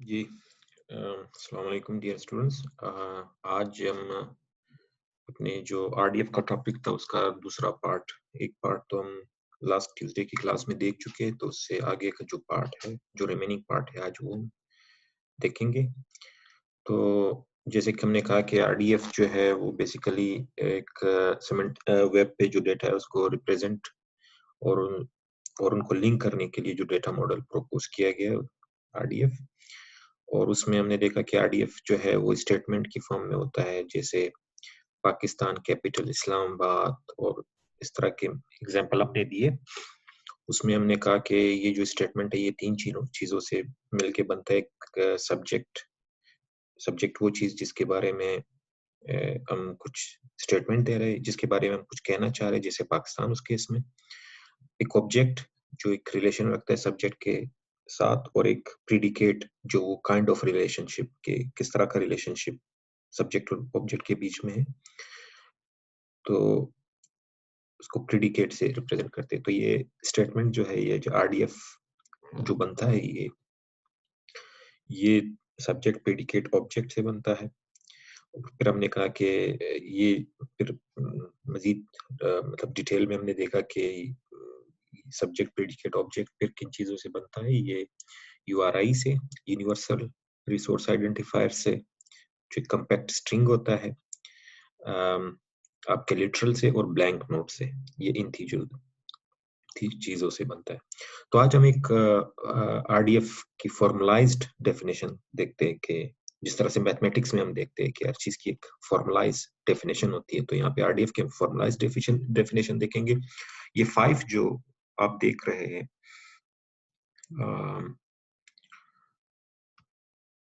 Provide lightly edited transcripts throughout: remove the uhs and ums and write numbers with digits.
जी अस्सलाम वालेकुम dear students. आज हम अपने जो आरडीएफ का टॉपिक था उसका दूसरा पार्ट, एक पार्ट तो हम लास्ट ट्यूसडे की क्लास में देख चुके हैं, तो उससे आगे का जो पार्ट है, जो रिमेनिंग पार्ट है, आज वो हम देखेंगे। तो जैसे कि हमने कहा कि आरडीएफ जो है वो बेसिकली एक सीमेंट वेब पे जो डेटा है उसको रिप्रेजेंट और और उनको लिंक करने के लिए जो डेटा मॉडल प्रपोज किया गया है आरडीएफ। और उसमें हमने देखा कि आरडीएफ जो है वो स्टेटमेंट की फॉर्म में होता है, जैसे पाकिस्तान कैपिटल इस्लामाबाद और इस तरह के एग्जाम्पल हमने दिए। उसमें हमने कहा कि ये जो स्टेटमेंट है ये 3 चीज़ों से मिलके बनता है। एक सब्जेक्ट सब्जेक्ट वो चीज़ जिसके बारे में हम कुछ स्टेटमेंट दे रहे हैं, जिसके बारे में हम कुछ कहना चाह रहे हैं, जैसे पाकिस्तान उस केस में। एक ऑब्जेक्ट जो एक रिलेशन रखता है सब्जेक्ट के साथ, और एक प्रीडिकेट जो वो काइंड ऑफ रिलेशनशिप के किस तरह का रिलेशनशिप सब्जेक्ट और ऑब्जेक्ट के बीच में है, तो उसको प्रीडिकेट से रिप्रेजेंट करते हैं। तो ये स्टेटमेंट जो है, ये जो आरडीएफ जो बनता है, ये सब्जेक्ट प्रीडिकेट ऑब्जेक्ट से बनता है। फिर हमने कहा कि ये फिर मजीद मतलब डिटेल में हमने देखा कि सब्जेक्ट प्रेडिकेट ऑब्जेक्ट फिर किन चीजों से बनता है। ये यूआरआई से, यूनिवर्सल रिसोर्स आइडेंटिफायर से, जो कम्पैक्ट स्ट्रिंग होता है, आपके लिटरल से, और ब्लैंक नोट से। ये इन चीजों से बनता है। तो आज हम एक आरडीएफ की फॉर्मलाइज्ड डेफिनेशन देखते हैं कि जिस तरह से मैथमेटिक्स में हम देखते हैं कि हर चीज की एक फॉर्मलाइज डेफिनेशन होती है, तो यहाँ पे आरडीएफ की फॉर्मलाइज डेफिनेशन देखेंगे। ये 5 जो आप देख रहे हैं,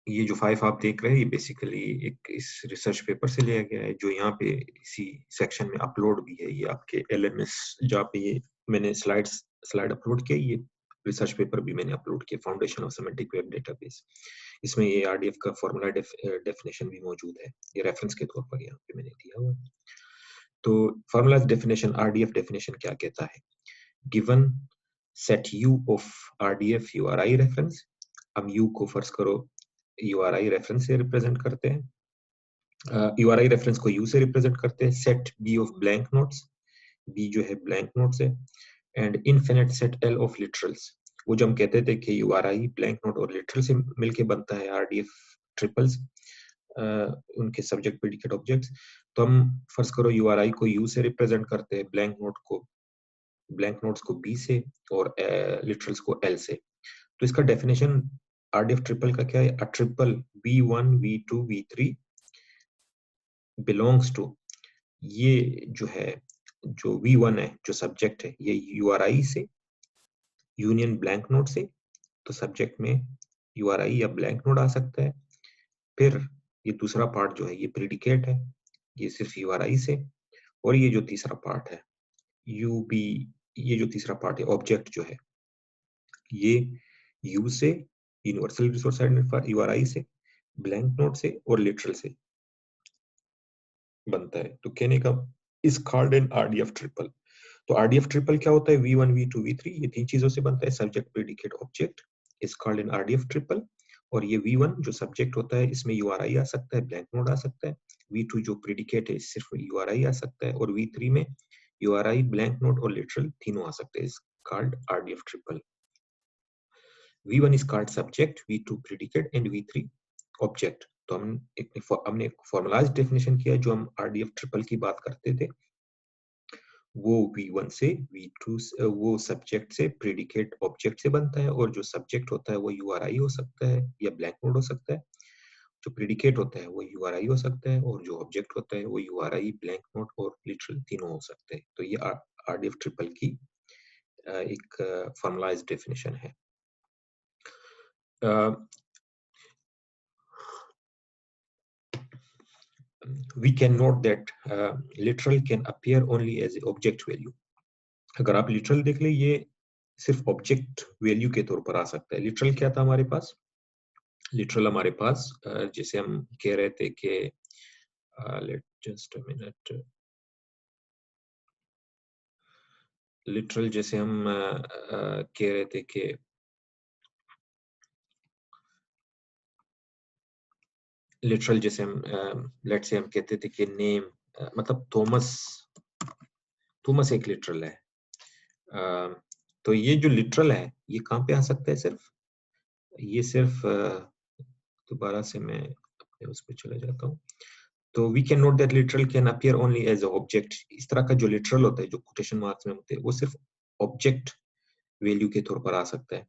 ये जो 5 आप देख रहे हैं, ये बेसिकली एक इस रिसर्च पेपर से लिया गया है, जो यहाँ पे इसी सेक्शन में अपलोड भी है। ये आपके एलएमएस, जहाँ पे ये मैंने स्लाइड अपलोड किया, ये रिसर्च पेपर भी मैंने अपलोड किया, foundation of semantic web database. इसमें ये आरडीएफ का फॉर्मूला डेफिनेशन भी मौजूद है, ये रेफरेंस के तौर पर यहाँ पे मैंने दिया हुआ है। तो फॉर्मूला डेफिनेशन, आरडीएफ डेफिनेशन क्या कहता है? Given set U of RDF URI reference. हम यू को फर्ज करो यूआरआई रेफरेंस से रिप्रेजेंट करते हैं, यूआरआई रेफरेंस को यू से रिप्रेजेंट करते हैं। Set B of blank notes, B जो है ब्लैंक नोट्स है, and infinite set L of literals. वो जो हम कहते थे कि यूआरआई ब्लैंक नोट और लिटरल से मिलके बनता है आरडीएफ ट्रिपल्स, उनके सब्जेक्ट प्रेडिकेट ऑब्जेक्ट्स। तो हम फर्ज करो यूआरआई को यू से रिप्रेजेंट करते हैं, ब्लैंक नोट्स को बी से, और लिटरल्स को एल से। तो इसका डेफिनेशन आरडीएफ ट्रिपल का क्या है? A triple V1 V2 V3 belongs to, ये जो है, जो V1 है, जो सब्जेक्ट है, ये यूआरआई से यूनियन ब्लैंक नोट से। तो सब्जेक्ट में यूआरआई या ब्लैंक नोट आ सकता है। फिर ये दूसरा पार्ट जो है ये प्रीडिकेट है, ये सिर्फ यूआरआई से। और ये जो तीसरा पार्ट है यूबी, ये जो तीसरा पार्ट है ऑब्जेक्ट जो है, ये यू से, यूनिवर्सल रिसोर्स आइडेंटिफायर यूआरआई से, ब्लैंक नोट से और लिटरल से बनता है। तो कहने का is called an RDF triple. तो आरडीएफ ट्रिपल क्या होता है? V1 V2 V3, ये 3 चीजों से बनता है। Subject predicate object is called an RDF triple. और ये V1 जो सब्जेक्ट होता है, इसमें यूआरआई आ सकता है, ब्लैंक नोट आ सकता है। V2 जो प्रेडिकेट है, सिर्फ यूआरआई आ सकता है। और V3 में यूआरआई, ब्लैंक नोट और लिटरल तीनों आ सकते हैं। Is called RDF triple. V1 is called subject, V2 predicate and V3 object। तो हमने एक फॉर्मलाइज्ड डेफिनेशन किया। जो हम आरडीएफ ट्रिपल की बात करते थे, वो V1 से, V2 से, वो सब्जेक्ट से, प्रेडिकेट ऑब्जेक्ट से बनता है। और जो सब्जेक्ट होता है वो यूआरआई हो सकता है या ब्लैंक नोट हो सकता है। जो प्रेडिकेट होता है वो यूआरआई हो सकता है, और जो ऑब्जेक्ट होता है वो यूआरआई, ब्लैंक नोट और लिटरल तीनों हो सकते हैं। तो ये आरडीएफ ट्रिपल की एक फॉर्मलाइज्ड डेफिनेशन है। We can note that literal can appear only as object value। अगर आप लिटरल देख ले, ये सिर्फ ऑब्जेक्ट वैल्यू के तौर पर आ सकता है। लिटरल क्या था हमारे पास? लिटरल हमारे पास जैसे हम कह रहे थे कि let just a minute, literal जैसे हम कह रहे थे कि लिटरल, जैसे हम लेट्स से हम कहते थे कि नेम, मतलब थॉमस एक लिटरल है। तो ये जो लिटरल है ये कहाँ पे आ सकता है? सिर्फ ये सिर्फ दोबारा से मैं अपने उस पे चले जाता हूँ। तो we can note that literal can appear only as a object. इस तरह का जो लिटरल होता है, जो कोटेशन मार्क्स में होते हैं, वो सिर्फ ऑब्जेक्ट वैल्यू के तौर पर आ सकता है।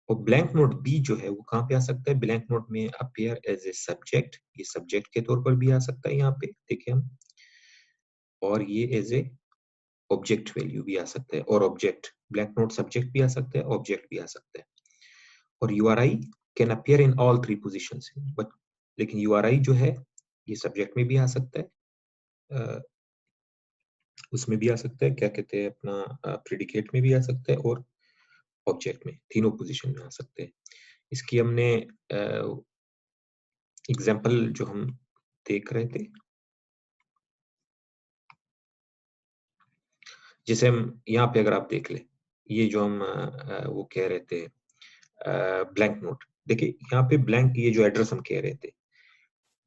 और ब्लैंक नोट बी जो है वो कहाँ पे आ सकता है? ब्लैंक नोट में अपीयर एज ए सब्जेक्ट, ये सब्जेक्ट के तौर पर भी आ सकता है यहाँ पे, देखिए हम। और ये एज ए ऑब्जेक्ट वैल्यू भी आ सकता है, और ऑब्जेक्ट ब्लैंक नोट सब्जेक्ट भी आ सकता है, ऑब्जेक्ट भी आ सकता है। और URI can appear in all 3 positions, but लेकिन URI जो है ये सब्जेक्ट में भी आ सकता है, उसमें भी आ सकता है, क्या कहते हैं अपना, प्रेडिकेट में भी आ सकता है, और ऑब्जेक्ट में, तीनों पोजीशन में आ सकते हैं। इसकी हमने एग्जांपल जो हम देख रहे थे, जैसे हम यहाँ पे अगर आप देख ले, ये जो हम वो कह रहे थे ब्लैंक नोट, देखिए यहाँ पे ब्लैंक, ये जो एड्रेस हम कह रहे थे,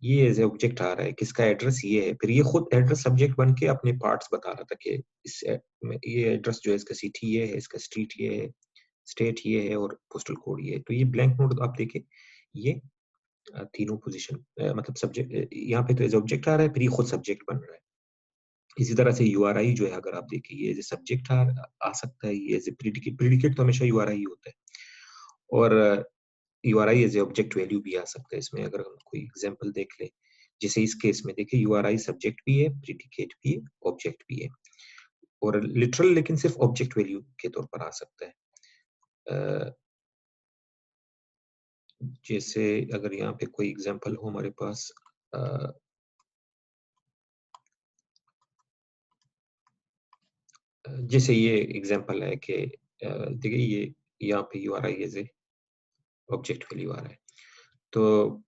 ये एज ए ऑब्जेक्ट आ रहा है, किसका एड्रेस? ये है। फिर ये खुद एड्रेस सब्जेक्ट बन के अपने पार्ट्स बता रहा था कि ये एड्रेस जो है, इसका सिटी ये है, इसका स्ट्रीट ये है, स्टेट ये है, और पोस्टल कोड ये है। तो ये ब्लैंक नोट आप देखें, ये तीनों पोजीशन, मतलब सब्जेक्ट यहाँ पे तो एज ऑब्जेक्ट आ रहा है, फिर ये खुद सब्जेक्ट बन रहा है। इसी तरह से URI जो है, अगर आप देखें, ये एज ए सब्जेक्ट आ सकता है, ये एज ए प्रीडिकेट, प्रीडिकेट तो हमेशा URI ही होता है, और URI as a object value भी आ सकता है इसमें। अगर हम कोई एग्जांपल देख ले, जैसे इस केस में देखिए, URI सब्जेक्ट भी है, प्रीडिकेट भी है, ऑब्जेक्ट भी है, और लिटरल लेकिन सिर्फ ऑब्जेक्ट वैल्यू के तौर पर आ सकता है। जैसे अगर यहाँ पे कोई एग्जांपल हो हमारे पास, जैसे ये एग्जांपल है कि देखिए, ये यहाँ पे URI as a object value आ रहा है। तो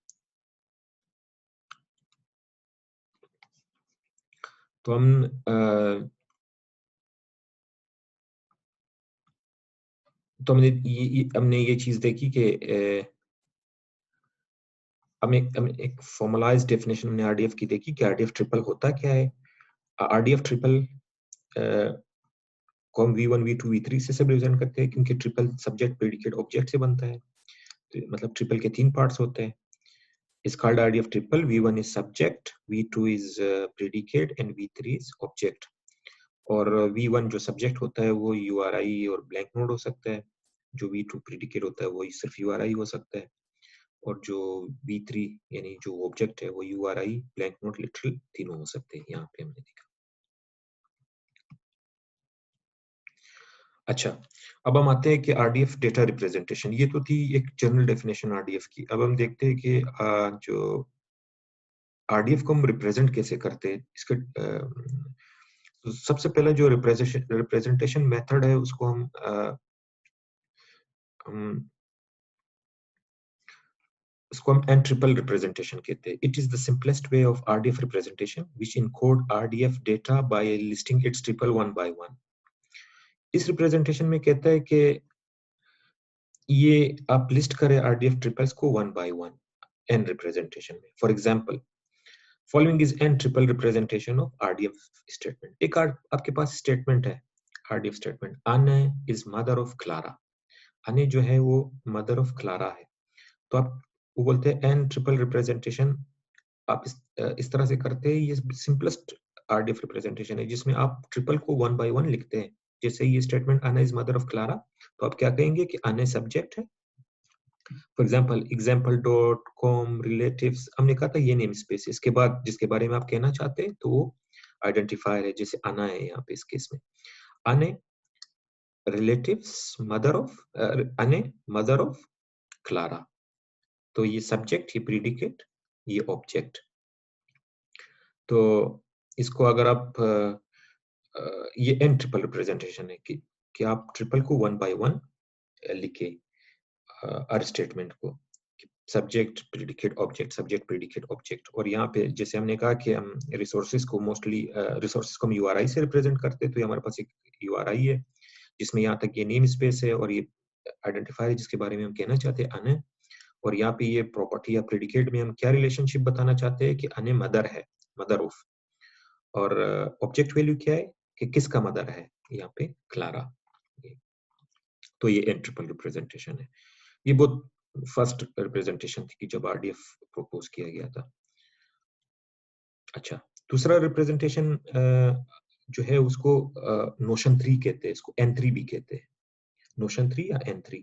हमने ये चीज देखी कि हम एक फॉर्मलाइज्ड डेफिनेशन हमने RDF की देखी कि RDF ट्रिपल होता क्या है। RDF ट्रिपल को हम V1, V2, V3 से सब रिप्रेजेंट करते हैं, क्योंकि ट्रिपल सब्जेक्ट, प्रेडिकेट, ऑब्जेक्ट से बनता है। तो मतलब ट्रिपल के 3 पार्ट्स होते हैं। Is called RDF triple. V1 is subject, V2 is predicate, and V3 is object. और V1 जो सब्जेक्ट होता है वो URI और ब्लैंक नोट हो सकता है, जो V2 प्रेडिकेट होता है वो सिर्फ URI हो सकता है, और जो V3 यानी जो ऑब्जेक्ट है वो URI, ब्लैंक नोट, लिटरल, तीनों हो सकते हैं। यहाँ पे हमने देखा। अच्छा, अब हम आते हैं कि RDF डेटा रिप्रेजेंटेशन। ये तो थी एक जनरल डेफिनेशन RDF की। अब हम देखते हैं कि जो RDF को हम रिप्रेजेंट कैसे करते हैं। इसके तो सबसे पहले जो रिप्रेजेंटेशन मेथड है उसको हम इसको हम n triple रिप्रेजेंटेशन कहते हैं। It is the simplest way of RDF representation which encode RDF data by listing its triple one by one. इस रिप्रेजेंटेशन में कहता है कि ये आप लिस्ट करें RDF ट्रिपल्स को one by one n representation में। For example, following is n triple representation of RDF statement. एक आपके पास स्टेटमेंट है, RDF statement, Anne is mother of Clara। Anne जो है वो मदर ऑफ क्लारा है। तो आप वो बोलते हैं n ट्रिपल रिप्रेजेंटेशन आप इस तरह से करते हैं। ये सिंपलेस्ट RDF रिप्रेजेंटेशन है जिसमें आप ट्रिपल को वन बाय वन लिखते हैं। जैसे ये statement Anna is mother of Clara, तो आप क्या कहेंगे कि Anna सब्जेक्ट है। फॉर एग्जांपल, example.com relatives, हमने कहा था ये नेम स्पेस, इसके बाद जिसके बारे में आप कहना चाहते हैं तो वो आइडेंटिफायर है, जैसे Anna है यहाँ पे इस केस में। Anne relatives mother of Anne mother of Clara। तो ये सब्जेक्ट, ये प्रीडिकेट, ये ऑब्जेक्ट। तो इसको अगर आप ये n ट्रिपल रिप्रेजेंटेशन है कि आप ट्रिपल को वन बाय वन लिखे हर स्टेटमेंट को, subject, predicate, object, subject, predicate, object. और यहाँ पे जैसे हमने कहा कि हम रिसोर्सेज को मोस्टली रिसोर्सेज को हम URI से रिप्रेजेंट करते हैं, तो हमारे पास एक URI है जिसमें यहाँ तक ये नेम स्पेस है और ये आइडेंटिफायर जिसके बारे में हम कहना चाहते हैं Anne, और यहाँ पे ये प्रॉपर्टी या प्रेडिकेट में हम क्या रिलेशनशिप बताना चाहते हैं कि अने मदर है, मदर ऑफ, और ऑब्जेक्ट वैल्यू क्या है कि किसका मदर है, यहाँ पे क्लारा। तो ये एन ट्रिपल रिप्रेजेंटेशन है। ये बहुत फर्स्ट रिप्रेजेंटेशन थी कि जब आरडीएफ प्रपोज किया गया था। अच्छा, दूसरा रिप्रेजेंटेशन जो है उसको नोशन 3 कहते हैं, इसको N3 भी कहते हैं, नोशन 3 या N3।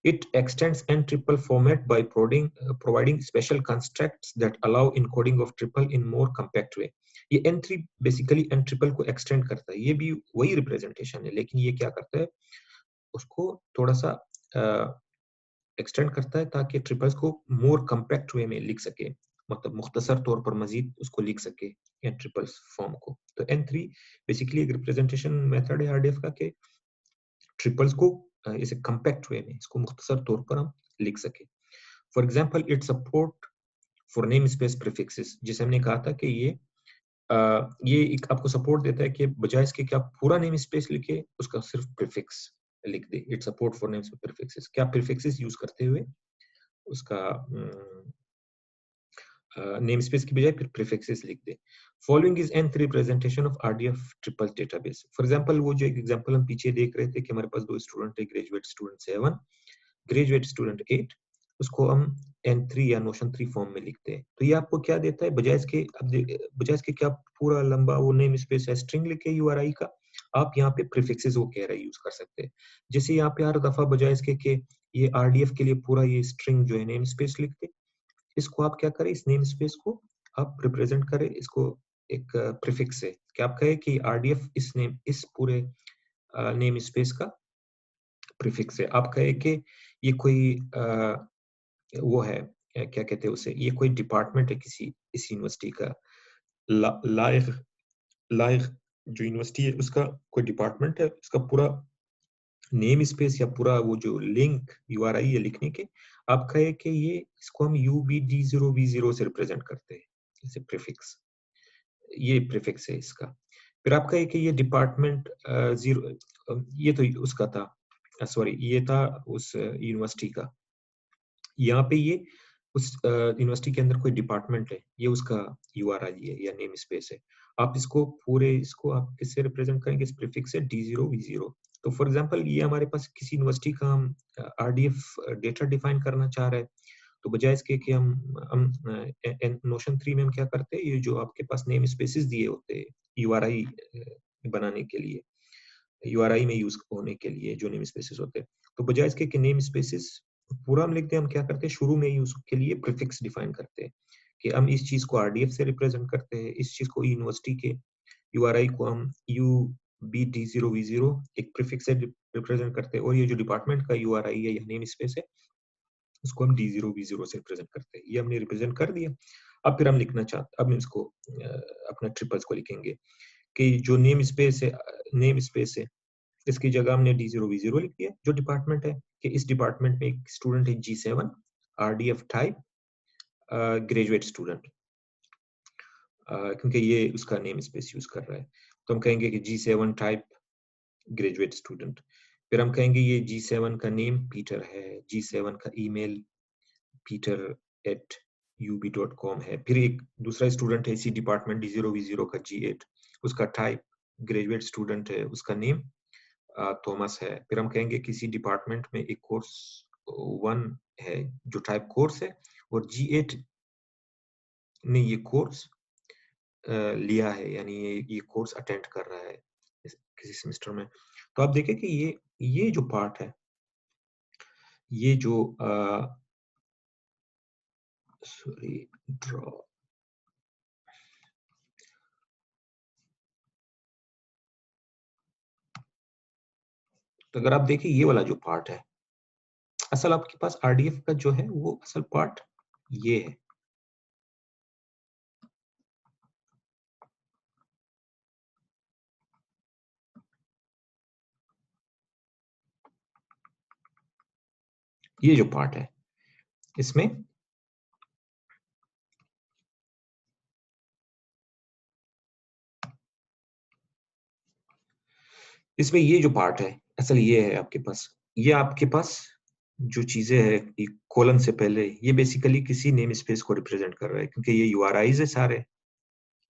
It extends N triple format by providing special constructs that allow encoding of triple in more compact way. ये N3 बेसिकली N triple को एक्सटेंड करता है। ये भी वही रिप्रेजेंटेशन है, लेकिन ये क्या करता है, उसको थोड़ा सा एक्सटेंड करता है ताकि ट्रिपल्स को मोर कम्पैक्ट वे में लिख सके, मतलब मुख्तसर तौर पर मजीद उसको लिख सके एन ट्रिपल्स फॉर्म को। तो N3 बेसिकली एक रिप्रेजेंटेशन मेथड है आरडीएफ का कि ट्रिपल्स को इसे कम्पैक्ट वे में, इसको मुख्तसर तौर पर हम लिख सके। For example it support for namespace prefixes, जिसे हमने कहा था कि ये एक आपको सपोर्ट देता है कि बजाय इसके कि आप पूरा नेम स्पेस लिखे, उसका सिर्फ प्रीफिक्स लिख दे। It support for namespace prefixes, क्या प्रीफिक्सेस यूज करते हुए उसका नेम स्पेस की बजाय फिर प्रीफिक्सेस लिख दे। Following is N3 representation of RDF triple database. For example वो जो एक एग्जांपल हम पीछे देख रहे थे कि हमारे पास दो स्टूडेंट है, ग्रेजुएट स्टूडेंट 7, ग्रेजुएट स्टूडेंट 8, उसको हम N3 या नोशन 3 फॉर्म में लिखते हैं। तो ये आपको क्या देता है, बजाय इसके क्या पूरा लंबा वो नेम स्पेस है स्ट्रिंग लिखे यूआरआई का, आप यहाँ पे प्रीफिक्सेस वो कह रहे यूज कर सकते हैं। जैसे यहाँ पे हर दफा बजाय इसके कि ये आरडीएफ के लिए पूरा ये स्ट्रिंग जो है नेम स्पेस लिखते, इसको आप क्या करें, इस नेम स्पेस को आप रिप्रेजेंट करें इसको एक प्रीफिक्स से, क्या आप कहें कि आरडीएफ इस पूरे नेम स्पेस का प्रीफिक्स है। आप कहें कि ये कोई वो है, क्या कहते हैं उसे, ये कोई डिपार्टमेंट है किसी इस यूनिवर्सिटी का, लाइक लाइक जो यूनिवर्सिटी है उसका कोई डिपार्टमेंट है, उसका पूरा नेम स्पेस या पूरा वो जो लिंक यूआरआई है लिखने के, आप कहे कि ये इसको हम UBD0V0 से रिप्रेजेंट करते हैं, जैसे प्रीफिक्स, ये प्रीफिक्स है इसका। फिर आप कहे कि ये डिपार्टमेंट जीरो, ये तो उसका था, सॉरी ये था उस यूनिवर्सिटी का, यहाँ पे ये उस यूनिवर्सिटी के अंदर कोई डिपार्टमेंट है, ये उसका यूआरआई है या नेम स्पेस है। आप इसको पूरे इसको आप किससे रिप्रेजेंट करेंगे, इस प्रीफिक्स से D0V0। तो फॉर एग्जांपल ये हमारे पास किसी यूनिवर्सिटी का हम आरडीएफ डेटा डिफाइन करना चाह रहे हैं, तो बजाय इसके कि हम नोशन 3 में हम क्या करते हैं, ये जो आपके पास नेम स्पेसेस दिए होते हैं यूआरआई बनाने के लिए, यूआरआई में यूज होने के लिए जो नेम स्पेसेस होते हैं, तो बजाय इसके कि नेम स्पेसेस पूरा हम लिखते हैं, हम क्या करते हैं शुरू में ही उसके लिए प्रीफिक्स डिफाइन करते हैं कि हम इस चीज को आरडीएफ से रिप्रेजेंट करते हैं, इस चीज को यूनिवर्सिटी के यूआरआई को हम UBD0V0 एक प्रीफिक्स से रिप्रेजेंट करते हैं, और ये जो डिपार्टमेंट का यूआरआई है या नेम स्पेस है उसको हम D0V0 से रिप्रेजेंट करते हैं। ये हमने रिप्रेजेंट कर दिया। अब फिर हम लिखना चाहते, अब हम इसको अपना ट्रिपल्स को लिखेंगे कि जो नेम स्पेस है इसकी जगह हमने D0V0 लिख दिया, जो डिपार्टमेंट है कि इस डिपार्टमेंट में एक स्टूडेंट है G7, RDF type graduate student, क्योंकि ये उसका नेम स्पेस यूज कर रहा है, तो हम कहेंगे कि G7 टाइप ग्रेजुएट स्टूडेंट। फिर हम कहेंगे ये G7 का नेम पीटर है, G7 का ईमेल peter@ub.com है। फिर एक दूसरा स्टूडेंट है इसी डिपार्टमेंट D0V0 का G8, उसका टाइप ग्रेजुएट स्टूडेंट है, उसका नेम थॉमस है। फिर हम कहेंगे किसी डिपार्टमेंट में एक कोर्स 1 है जो टाइप कोर्स है, और G8 ने ये कोर्स लिया है, यानी ये कोर्स अटेंड कर रहा है किसी सेमेस्टर में। तो आप देखें कि ये जो पार्ट है, ये जो सॉरी ड्रॉ, तो अगर आप देखें ये वाला जो पार्ट है, असल आपके पास आरडीएफ का जो है वो असल पार्ट ये है। ये जो पार्ट है इसमें ये जो पार्ट है असल ये है आपके पास, ये आपके पास जो चीजें है कोलन से पहले, ये बेसिकली किसी नेम स्पेस को रिप्रेजेंट कर रहा है, क्योंकि ये यूआरआईज है सारे,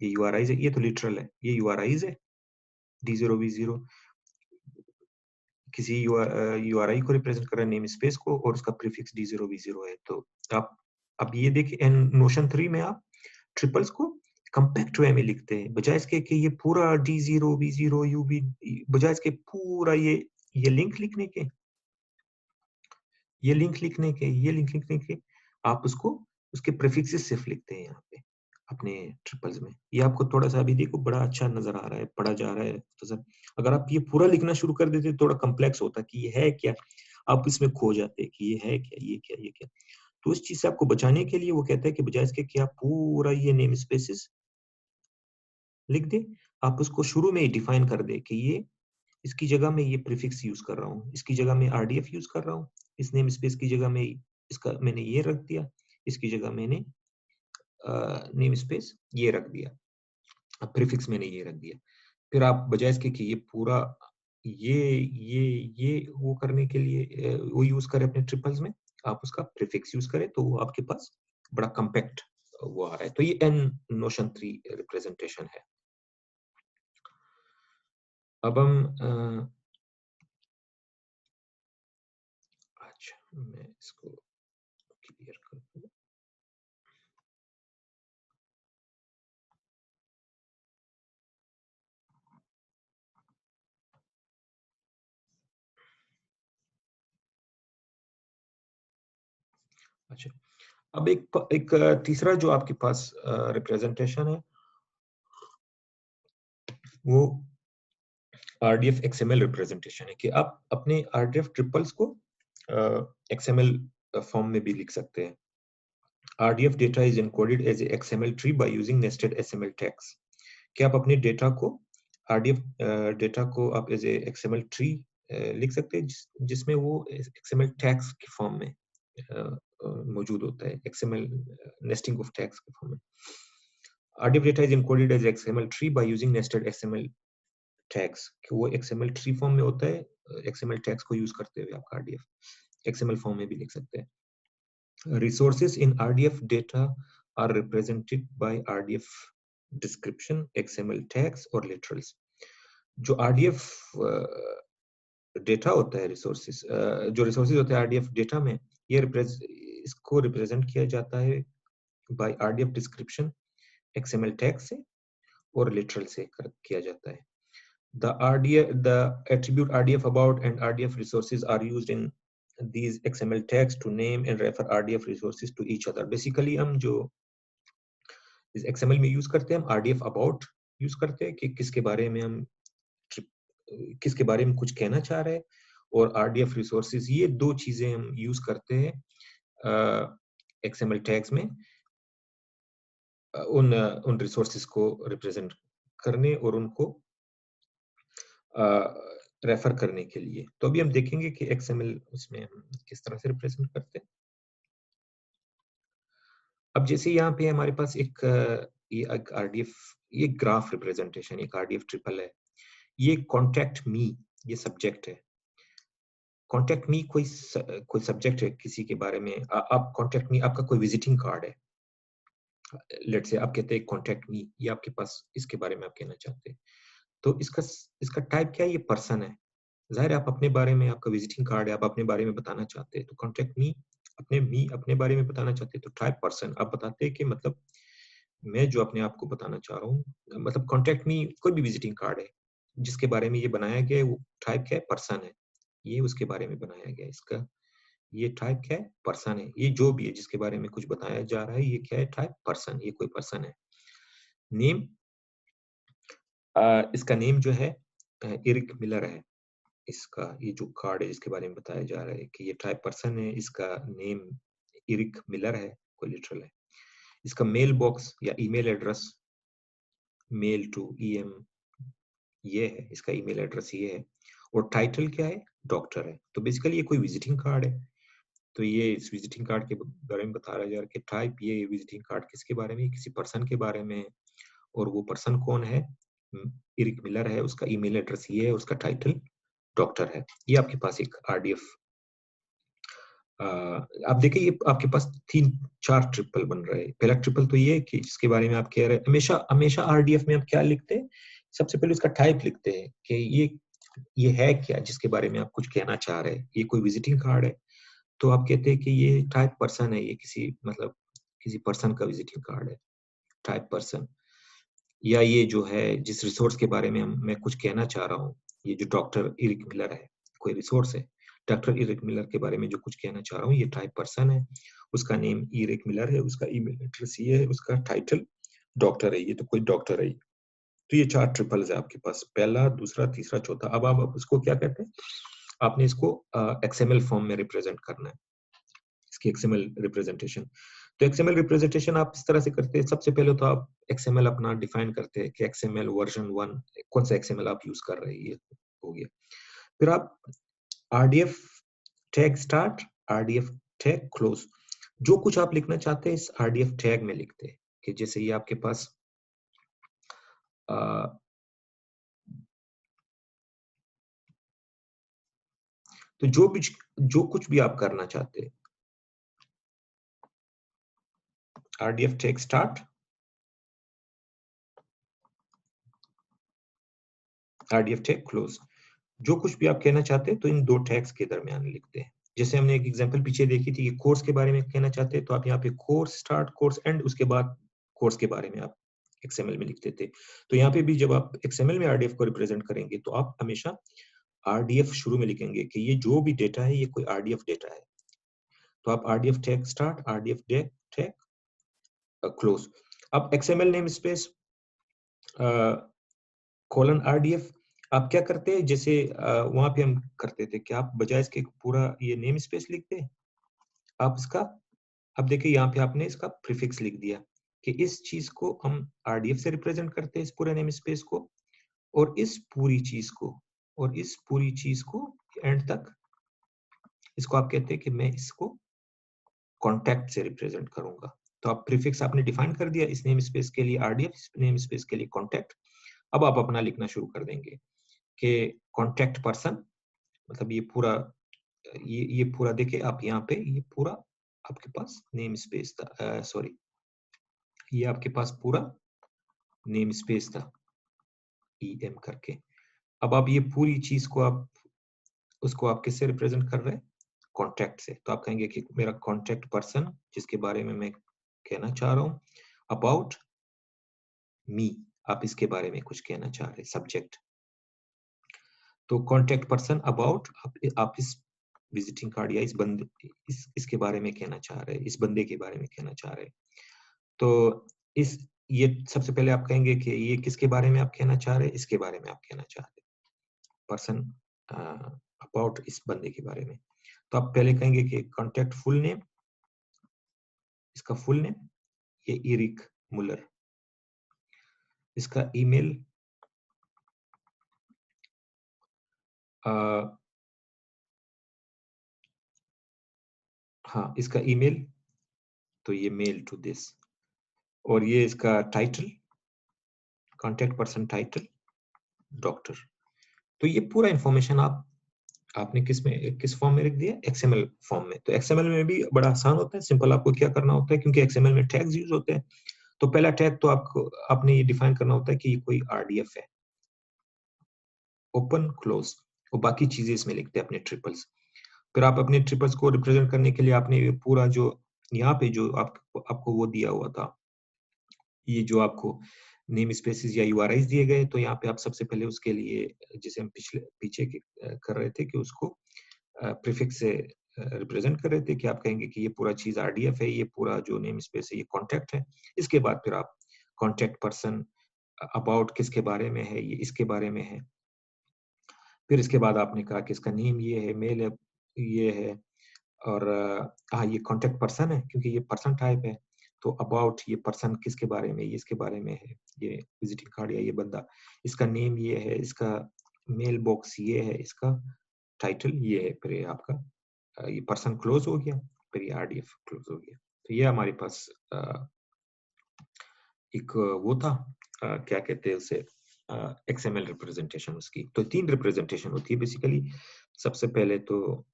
ये यूआरआईज है, ये तो लिटरल है, ये यूआरआईज है, D0 V0 किसी यूआरआई को रिप्रेजेंट कर रहा है, नेम स्पेस को, और उसका प्रीफिक्स D0 V0 है। तो आप अब ये देखिए नोशन 3 में आप ट्रिपल्स को कंपैक्ट वे में लिखते हैं, बजाय इसके कि ये पूरा D0 V0 UB, बजाय इसके पूरा ये लिंक लिखने के, ये लिंक लिखने के आप उसको उसके प्रीफिक्सेस सिर्फ लिखते हैं यहाँ पे अपने ट्रिपल्स में। ये आपको थोड़ा सा अभी देखो बड़ा अच्छा नजर आ रहा है, पढ़ा जा रहा है। तो सर अगर आप ये पूरा लिखना शुरू कर देते थोड़ा कम्प्लेक्स होता कि ये है क्या, आप इसमें खो जाते कि ये है क्या, ये क्या। तो उस चीज से आपको बचाने के लिए वो कहता है कि बजाय इसके कि आप पूरा ये नेम स्पेसिस लिख दे, आप उसको शुरू में ही डिफाइन कर दे कि ये इसकी जगह में ये प्रीफिक्स यूज कर रहा हूँ, इसकी जगह में आरडीएफ यूज कर रहा हूँ, इस नेम स्पेस की जगह में इसका मैंने ये रख दिया, इसकी जगह मैंने नेम स्पेस ये रख दिया, अब प्रीफिक्स मैंने ये रख दिया। फिर आप बजाय इसके कि ये पूरा ये वो करने के लिए वो यूज करें अपने ट्रिपल्स में, आप उसका प्रीफिक्स यूज करें तो वो आपके पास बड़ा कम्पैक्ट वो आ रहा है। तो ये एन नोशन 3 रिप्रेजेंटेशन है। अब हम अच्छा मैं इसको क्लियर कर दूं। अच्छा, अब एक तीसरा जो आपके पास रिप्रेजेंटेशन है वो आरडीएफ एक्सएमएल रिप्रेजेंटेशन है, कि आप अपने आरडीएफ ट्रिपल्स को एक्सएमएल फॉर्म में भी लिख सकते हैं। RDF data is encoded as a XML tree by using nested XML tags. कि आप अपने डेटा को RDF डेटा को आप एज ए XML ट्री लिख सकते हैं जिसमें वो XML टैग्स के फॉर्म में मौजूद होता है, XML nesting of tags के फॉर्म में। RDF data is encoded as XML tree by using nested XML tags, कि वो XML ट्री फॉर्म में होता है, XML टैग्स को यूज करते हुए आप RDF XML फॉर्म में भी लिख सकते हैं। Resources in RDF data are represented by RDF description, XML tags और literals. जो RDF डेटा होता है, रिसोर्सेज जो रिसोर्सेज होते हैं RDF डेटा में, ये इसको रिप्रेजेंट किया जाता है by RDF description, XML tag से और लिटरल से किया जाता है। The attribute RDF about and RDF resources are used in these XML tags to name and refer RDF resources to each other. Basically हम जो इस XML में यूज करते हैं, हम RDF about यूज करते हैं कि किसके बारे में हम किसके बारे में कुछ कहना चाह रहे हैं, और RDF resources, ये दो चीजें हम यूज करते हैं XML tags में उन रिसोर्सेज को रिप्रेजेंट करने और उनको रेफर करने के लिए। तो अभी हम देखेंगे कि XML उसमें हम किस तरह से रिप्रेजेंट करते हैं। अब जैसे यहाँ पे हमारे पास ये एक RDF, ये ग्राफ रिप्रेजेंटेशन, एक RDF ट्रिपल है, ये कॉन्टेक्ट मी, ये सब्जेक्ट है। कॉन्टेक्ट मी कोई सब्जेक्ट है किसी के बारे में, आप कॉन्टेक्ट मी, आपका कोई विजिटिंग कार्ड है, लेट से आप कहते हैं कॉन्टेक्ट मी, ये आपके पास इसके बारे में आप कहना चाहते हैं। तो इसका टाइप क्या है, ये पर्सन है। जाहिर है आप अपने बारे में, आपका विजिटिंग कार्ड है, आप अपने बारे में बताना चाहते हैं, तो कॉन्टेक्ट मी अपने बारे में बताना चाहते हैं, तो टाइप पर्सन आप बताते हैं कि मतलब मैं जो अपने आप को बताना चाह रहा हूँ, मतलब कॉन्टेक्ट मी कोई भी विजिटिंग कार्ड है जिसके बारे में ये बनाया गया है, वो टाइप क्या है, पर्सन है, ये उसके बारे में बनाया गया है। इसका ये टाइप क्या है, पर्सन है। ये जो भी है जिसके बारे में कुछ बताया जा रहा है, ये क्या है, टाइप पर्सन, ये कोई पर्सन है। नेम, इसका नेम जो है इरिक मिलर है। इसका ये जो कार्ड है जिसके बारे में बताया जा रहा है कि ये टाइप पर्सन है, इसका नेम इरिक मिलर है, कोई लिटरल है। इसका मेल बॉक्स या email address, mail to EM, ये है इसका ईमेल एड्रेस, ये है। और टाइटल क्या है, डॉक्टर है। तो बेसिकली ये कोई विजिटिंग कार्ड है, तो ये इस विजिटिंग कार्ड के बारे में बता रहा है कि टाइप, ये विजिटिंग कार्ड किसके बारे में, किसी पर्सन के बारे में, और वो पर्सन कौन है, इरिक मिलर है, उसका ईमेल एड्रेस ये है, उसका टाइटल डॉक्टर है। ये आपके पास एक RDF आप देखिए ये आपके पास 3-4 ट्रिपल बन रहे हैं। पहला ट्रिपल तो ये है कि जिसके बारे में आप कह रहे हैं, हमेशा हमेशा आरडीएफ में आप क्या लिखते हैं? सबसे पहले उसका टाइप लिखते हैं कि ये है क्या जिसके बारे में आप कुछ कहना चाह रहे हैं। ये कोई विजिटिंग कार्ड है, तो आप कहते हैं कि ये टाइप पर्सन है, ये किसी मतलब किसी पर्सन का विजिटिंग कार्ड है, टाइप पर्सन। या ये जो है जिस रिसोर्स के बारे में मैं कुछ कहना चाह रहा हूँ, ये जो डॉक्टर इरिक मिलर है, कोई रिसोर्स है, डॉक्टर इरिक मिलर के बारे में जो कुछ कहना चाह रहा हूँ, ये टाइप पर्सन है, उसका नेम इरिक मिलर है, उसका ईमेल एड्रेस ये है, उसका टाइटल डॉक्टर है, ये तो कोई डॉक्टर है। तो ये 4 ट्रिपल्स है आपके पास, पहला, दूसरा, तीसरा, चौथा। अब आप उसको क्या कहते हैं? आपने इसको एक्सएमएल फॉर्म में रिप्रेजेंट करना है, इसकी एक्सएमएल रिप्रेजेंटेशन। तो एक्सएमएल रिप्रेजेंटेशन आप इस तरह से करते हैं, सबसे पहले तो आप एक्सएमएल अपना डिफाइन करते हैं कि एक्सएमएल वर्जन 1 कौन सा एक्सएमएल आप यूज कर रहे हैं, ये हो गया। फिर आप RDF tag start, RDF tag close, जो कुछ आप लिखना चाहते हैं इस आरडीएफ टैग में लिखते हैं। कि जैसे ये आपके पास तो जो कुछ भी आप करना चाहते हैं, RDF tag start, RDF tag close, जो कुछ भी आप कहना चाहते हैं तो इन 2 टैग्स के दरमियान लिखते हैं। जैसे हमने एक एग्जांपल पीछे देखी थी कि कोर्स के बारे में कहना चाहते हैं तो आप यहाँ पे कोर्स स्टार्ट, कोर्स एंड, उसके बाद कोर्स के बारे में आप एक्सएमएल में लिखते थे। तो यहाँ पे भी जब आप एक्सएमएल में आरडीएफ को रिप्रेजेंट करेंगे तो आप हमेशा आरडीएफ शुरू में लिखेंगे कि ये जो भी डेटा है ये कोई आरडीएफ डेटा है। तो आप RDF tag start, RDF tag close. अब XML namespace colon RDF आप क्या करते हैं? जैसे वहां पे हम करते थे कि आप बजाय इसके पूरा ये नेम स्पेस लिखते हैं, आप इसका, अब देखिए यहाँ पे आपने इसका प्रीफिक्स लिख दिया कि इस चीज को हम आरडीएफ से रिप्रेजेंट करते हैं, इस पूरे नेम स्पेस को, और इस पूरी चीज को, और इस पूरी चीज को एंड तक, इसको आप कहते हैं कि मैं इसको कॉन्टैक्ट से रिप्रेजेंट करूंगा। तो आप प्रीफिक्स आपने डिफाइन कर दिया, इस नेम स्पेस के लिए आरडीएफ, इस नेम स्पेस के लिए कॉन्टैक्ट। अब आप अपना लिखना शुरू कर देंगे कि कॉन्टैक्ट पर्सन, मतलब ये पूरा देखिए आप यहाँ पे, ये पूरा आपके पास नेम स्पेस था, सॉरी, ये आपके पास पूरा नेम स्पेस था em करके। अब आप ये पूरी चीज को आप उसको आप किससे रिप्रेजेंट कर रहे हैं? कॉन्टैक्ट से। तो आप कहेंगे कि मेरा कॉन्टैक्ट पर्सन जिसके बारे में मैं कहना चाह रहा हूँ, अबाउट मी, आप इसके बारे में कुछ कहना चाह रहे हैं, सब्जेक्ट। तो कॉन्टैक्ट पर्सन अबाउट, आप इस विजिटिंग कार्ड या इस बंदे, इसके बारे में कहना चाह रहे हैं, इस बंदे के बारे में कहना चाह रहे हैं। तो इस ये सबसे पहले आप कहेंगे कि ये किसके बारे में आप कहना चाह रहे हैं? इसके बारे में आप कहना चाह रहे हैं, पर्सन अबाउट इस बंदे के बारे में। तो आप पहले कहेंगे कि कॉन्टैक्ट फुल नेम, इसका फुल नेम ये इरिक मुलर, इसका ईमेल हाँ, इसका ईमेल तो ये मेल टू दिस, और ये इसका title, contact person title doctor. तो ये पूरा इंफॉर्मेशन आपने किस फॉर्म में लिख दिया? एक्सएमएल फॉर्म में। तो एक्सएमएल में भी बड़ा आसान होता है, सिंपल। आपको क्या करना होता है, क्योंकि एक्सएमएल में टैग्स यूज होते हैं, तो पहला टैग तो आपने ये डिफाइन करना होता है कि ये कोई आरडीएफ है, ओपन क्लोज, और बाकी चीजें इसमें लिखते हैं अपने ट्रिपल्स। फिर आप अपने ट्रिपल्स को रिप्रेजेंट करने के लिए आपने ये पूरा जो यहाँ पे जो आपको वो दिया हुआ था, ये जो आपको नेम स्पेसेस या यूआरआईज दिए गए, तो यहाँ पे आप सबसे पहले उसके लिए, जैसे हम पीछे कर रहे थे कि उसको प्रीफिक्स से रिप्रेजेंट कर रहे थे, कि आप कहेंगे कि ये पूरा चीज आरडीएफ है, ये पूरा जो नेम स्पेस है ये कॉन्टैक्ट है। इसके बाद फिर आप कॉन्टैक्ट पर्सन अबाउट किसके बारे में है, ये इसके बारे में है। फिर इसके बाद आपने कहा कि इसका नेम ये है, मेल है, ये है, और हाँ, ये कॉन्टैक्ट पर्सन है क्योंकि ये पर्सन टाइप है। तो अबाउट ये पर्सन किसके बारे में, ये इसके बारे में है, ये विजिटिंग कार्ड या ये बंदा, इसका नेम ये है, इसका मेल बॉक्स ये है, इसका टाइटल ये है, फिर ये आपका ये पर्सन क्लोज हो गया, फिर ये आरडीएफ क्लोज हो गया। तो ये हमारे पास एक वो था, क्या कहते हैं उसे, एक्सएमएल रिप्रेजेंटेशन उसकी। तो 3 रिप्रेजेंटेशन होती है बेसिकली। सबसे पहले तो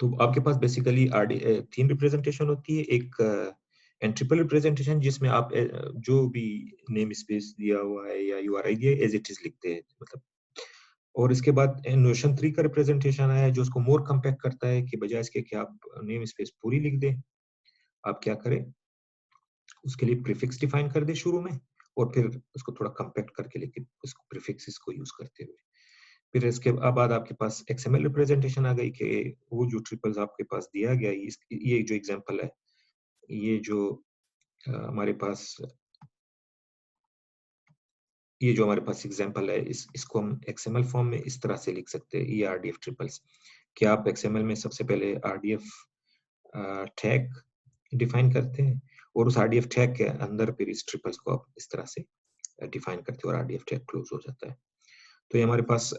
तो आपके पास बेसिकली तीन रिप्रेजेंटेशन होती है। एक ट्रिपल रिप्रेजेंटेशन जिसमें आप जो भी नेम स्पेस दिया हुआ है या यूआरआई दिया है एज इट इज लिखते हैं, मतलब। और इसके बाद नोशन 3 का रिप्रेजेंटेशन है जो उसको मोर कम्पैक्ट करता है कि बजाय इसके कि आप नेम स्पेस पूरी लिख दें, आप क्या करें, उसके लिए प्रीफिक्स डिफाइन कर दे शुरू में और फिर उसको थोड़ा कम्पैक्ट करके लेके उसको प्रीफिक्सेस को यूज करते हुए फिर इसके बाद आपके पास XML रिप्रेजेंटेशन आ गई कि वो जो ट्रिपल्स आपके पास दिया गया है, ये जो एग्जांपल है, ये जो हमारे पास एग्जांपल है, इसको हम XML फॉर्म में इस तरह से लिख सकते हैं, ये RDF ट्रिपल्स। कि आप XML में सबसे पहले RDF टैग डिफाइन करते हैं और उस RDF टैग के अंदर फिर इस ट्रिपल्स को आप इस तरह से डिफाइन करते हैं और RDF टैग क्लोज हो जाता है। तो ये हमारे पास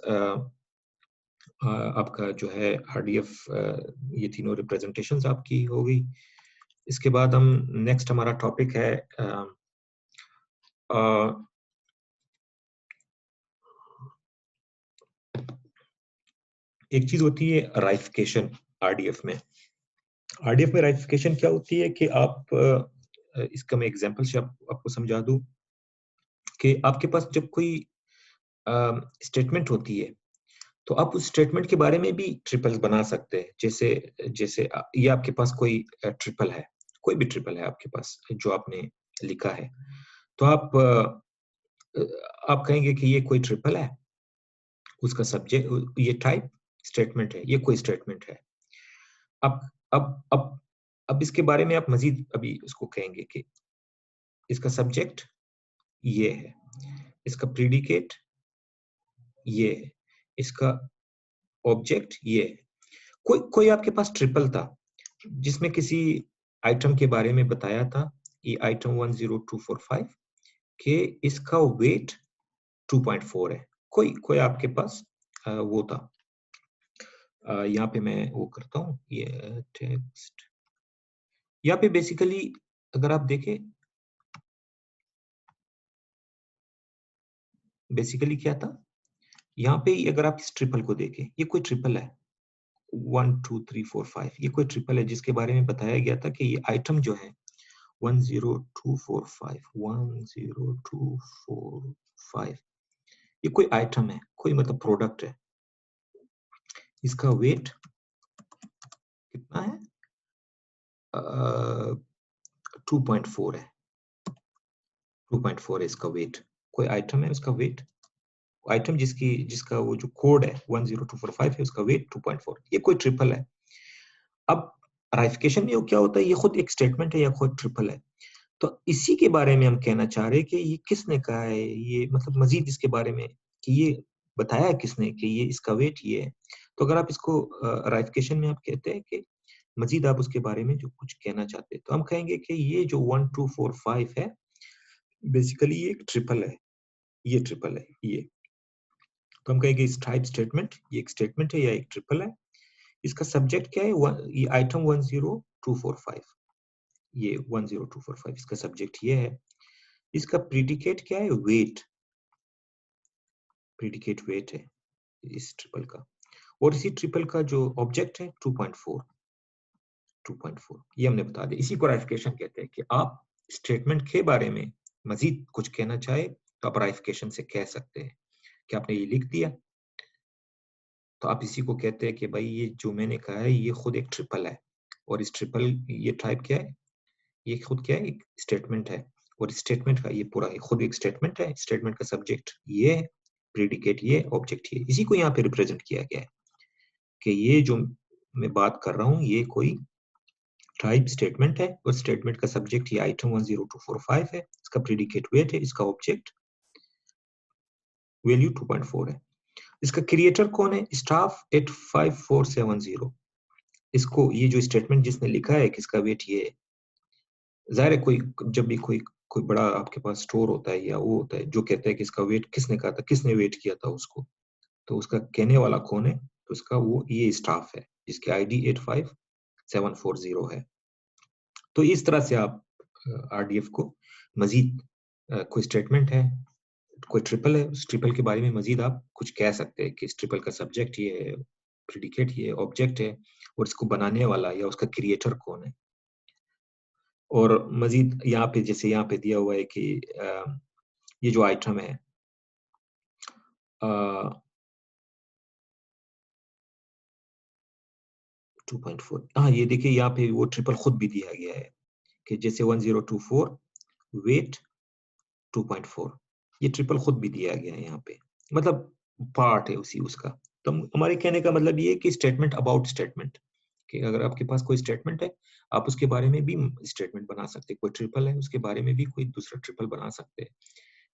आपका जो है RDF, ये तीनों रिप्रेजेंटेशंस आपकी हो गई। इसके बाद हम नेक्स्ट हमारा टॉपिक है एक चीज होती है राइफिकेशन। RDF में राइफिकेशन क्या होती है कि आप इसका मैं एग्जांपल से आपको समझा दूं कि आपके पास जब कोई स्टेटमेंट होती है तो आप उस स्टेटमेंट के बारे में भी ट्रिपल्स बना सकते हैं। जैसे जैसे ये आपके पास कोई ट्रिपल है, कोई भी ट्रिपल है आपके पास जो आपने लिखा है, तो आप कहेंगे कि ये कोई ट्रिपल है, उसका सब्जेक्ट ये टाइप स्टेटमेंट है, ये कोई स्टेटमेंट है। अब अब अब अब इसके बारे में आप मजीद अभी उसको कहेंगे कि इसका सब्जेक्ट ये है, इसका प्रीडिकेट ये है, इसका ऑब्जेक्ट ये है। कोई आपके पास ट्रिपल था जिसमें किसी आइटम के बारे में बताया था, ये आइटम 10245 के इसका वेट 2.4 है। कोई आपके पास वो था। यहाँ पे मैं वो करता हूँ, ये टेक्स्ट, यहाँ पे बेसिकली अगर आप देखें बेसिकली क्या था, यहाँ पे अगर आप इस ट्रिपल को देखें, ये कोई ट्रिपल है 1 2 3 4 5, ये कोई ट्रिपल है जिसके बारे में बताया गया था कि ये आइटम जो है 10245 10245 ये कोई आइटम है, कोई मतलब प्रोडक्ट है। इसका वेट कितना है? 2.4 है, 2.4 है इसका वेट। कोई आइटम है, उसका वेट, आइटम जिसका वो जो कोड है 10245 है, उसका वेट 2.4, ये कोई ट्रिपल है। अब राइफिकेशन में क्या होता है, ये खुद एक स्टेटमेंट है या खुद ट्रिपल है। तो इसी के बारे में हम कहना चाह रहे हैं कि ये किसने कहा है, ये मतलब मजीद इसके बारे में कि ये बताया किसने कि ये इसका वेट ये है। तो अगर आप इसको राइफिकेशन में आप कहते हैं कि मजीद आप उसके बारे में जो कुछ कहना चाहते हैं, तो हम कहेंगे कि ये जो 1245 है बेसिकली ये एक ट्रिपल है, ये ट्रिपल है ये। तो हम कहेंगे इस टाइप स्टेटमेंट, ये एक स्टेटमेंट है या एक ट्रिपल है। इसका सब्जेक्ट क्या है, ये आइटम 10245, ये 10245 इसका सब्जेक्ट ये है। इसका प्रीडिकेट क्या है, वेट, प्रीडिकेट वेट है इस ट्रिपल का। और इसी ट्रिपल का जो ऑब्जेक्ट है 2.4, ये हमने बता दिया। इसी को राइफिकेशन कहते हैं कि आप स्टेटमेंट के बारे में मजीद कुछ कहना चाहे तो आप राइफिकेशन से कह सकते हैं कि आपने ये लिख दिया, तो आप इसी को कहते हैं कि भाई ये जो मैंने कहा है ये खुद एक ट्रिपल है। और इस ट्रिपल ये टाइप क्या है, ये खुद क्या है, एक स्टेटमेंट है। और स्टेटमेंट का ये पूरा खुद एक स्टेटमेंट है। स्टेटमेंट का सब्जेक्ट ये है, प्रीडिकेट ये, ऑब्जेक्ट ये। इसी को यहाँ पे रिप्रेजेंट किया गया है कि ये जो मैं बात कर रहा हूँ ये कोई टाइप स्टेटमेंट है और स्टेटमेंट का सब्जेक्ट ये आइटम 10245 है, इसका प्रीडिकेट वेट है, इसका ऑब्जेक्ट वैल्यू 2.4 है। इसका क्रिएटर कौन है, स्टाफ 85470। इसको ये जो स्टेटमेंट जिसने लिखा है कि इसका वेट ये है, जाहिर है कोई जब भी कोई बड़ा आपके पास स्टोर होता है या वो होता है जो कहता है कि इसका वेट किसने कहा था, किसने वेट किया था उसको, तो उसका कहने वाला कौन है, तो उसका वो ये स्टाफ है जिसकी आईडी 85740 है। तो इस तरह से आप RDF को मजीद कोई स्टेटमेंट है, कोई ट्रिपल है, उस ट्रिपल के बारे में मजीद आप कुछ कह सकते हैं कि इस ट्रिपल का सब्जेक्ट ये है, प्रीडिकेट ये ऑब्जेक्ट है, और इसको बनाने वाला या उसका क्रिएटर कौन है। और मजीद यहाँ पे जैसे यहाँ पे दिया हुआ है कि ये जो आइटम है 2.4, हाँ ये देखिए यहाँ पे वो ट्रिपल खुद भी दिया गया है कि जैसे 1024 वेट 2.4, ये ट्रिपल खुद भी दिया गया है यहाँ पे, मतलब पार्ट है उसी उसका। तो हमारे कहने का मतलब ये है कि स्टेटमेंट अबाउट स्टेटमेंट, कि अगर आपके पास कोई स्टेटमेंट है आप उसके बारे में भी स्टेटमेंट बना सकते हैं। कोई ट्रिपल है उसके बारे में भी कोई दूसरा ट्रिपल बना सकते हैं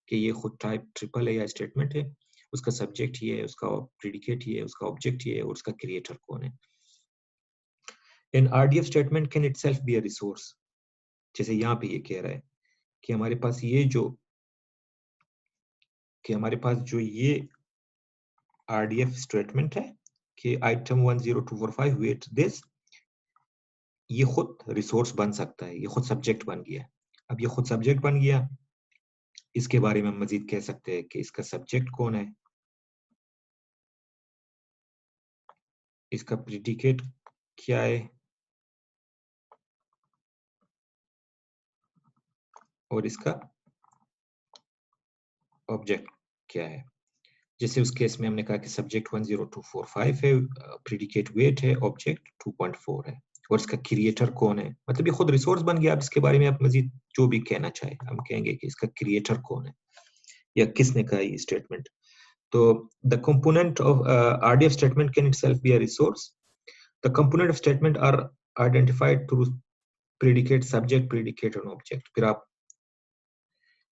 कि ये खुद टाइप ट्रिपल है या स्टेटमेंट है, उसका सब्जेक्ट ये है, उसका प्रेडिकेट ये है, उसका ऑब्जेक्ट ये है और उसका क्रिएटर कौन है। An RDF statement can itself be a resource, जैसे यहाँ पे ये कह रहा है कि हमारे पास जो ये RDF स्टेटमेंट है कि आइटम 10245 वेट दिस, ये खुद रिसोर्स बन सकता है, ये खुद सब्जेक्ट बन गया। अब ये खुद सब्जेक्ट बन गया, इसके बारे में हम मजीद कह सकते हैं कि इसका सब्जेक्ट कौन है, इसका प्रेडिकेट क्या है और इसका ऑब्जेक्ट क्या है। जैसे उस केस में हमने कहा कि सब्जेक्ट 10245 है, प्रेडिकेट वेट है, ऑब्जेक्ट 2.4 है और इसका क्रिएटर कौन है, मतलब ये खुद रिसोर्स बन गया। अब इसके बारे में आप मजीद जो भी कहना चाहे हम कहेंगे कि इसका क्रिएटर कौन है या किसने कहा ये स्टेटमेंट। तो the component of RDF statement can itself be a resource. The component of statement are identified through predicate, subject, predicate और ऑब्जेक्ट। फिर आप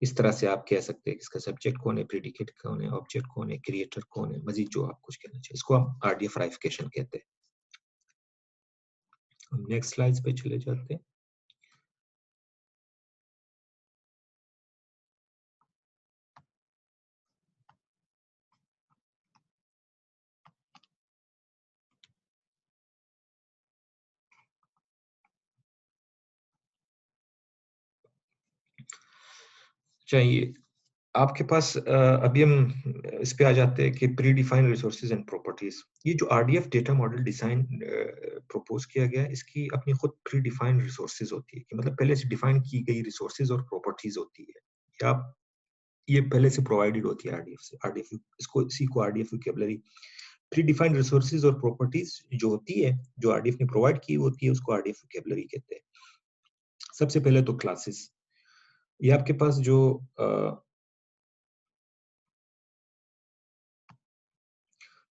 इस तरह से आप कह सकते हैं कि इसका सब्जेक्ट कौन है, प्रेडिकेट कौन है, ऑब्जेक्ट कौन है, क्रिएटर कौन है, मजीद जो आप कुछ कहना चाहिए, इसको हम RDF राइफिकेशन कहते हैं। हम नेक्स्ट स्लाइड्स पे चले जाते हैं। चाहिए आपके पास अभी हम इस पे आ जाते हैं कि pre defined resources and properties. ये जो RDF data model design propose किया गया है, इसकी अपनी खुद प्री डिफाइंड रिसोर्सेज होती है, कि मतलब पहले से डिफाइन की गई रिसोर्सेज और प्रॉपर्टीज होती है, या ये पहले से प्रोवाइडेड होती है RDF से। RDF इसको इसी को RDF vocabulary pre defined resources और प्रॉपर्टीज जो होती है, जो RDF ने प्रोवाइड की होती है, उसको RDF वोकैबुलरी कहते हैं। सबसे पहले तो क्लासेस, ये आपके पास जो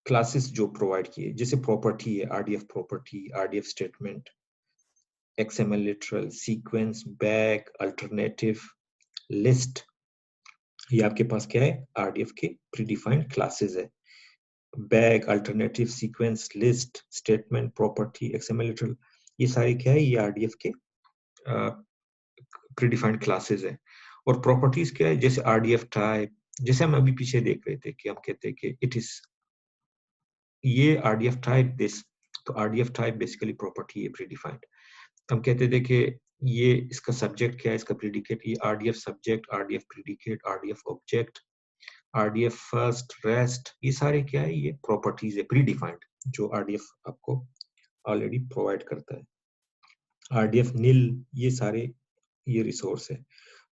क्लासेस जो प्रोवाइड किए, जैसे प्रॉपर्टी है RDF property, RDF statement, XML literal, sequence, bag, alternative, list, ये आपके पास क्या है, RDF के प्रीडिफाइंड क्लासेस है। Bag, alternative, sequence, list, statement, property, XML literal, ये सारे क्या है, ये RDF के प्रीडिफाइंड क्लासेस है। और प्रॉपर्टीज क्या है, जैसे RDF टाइप, जैसे हम अभी पीछे देख रहे थे कि हम कहते हैं कि इट इज, ये RDF टाइप दिस, तो RDF टाइप बेसिकली प्रॉपर्टी है प्रीडिफाइंड। हम कहते थे कि ये इसका सब्जेक्ट क्या है, इसका प्रेडिकेट, ये RDF subject, RDF predicate, RDF object, RDF first, rest, ये सारे क्या है, ये प्रॉपर्टीज है प्रीडिफाइंड जो RDF आपको ऑलरेडी प्रोवाइड करता है। RDF नील, ये सारे ये रिसोर्स है।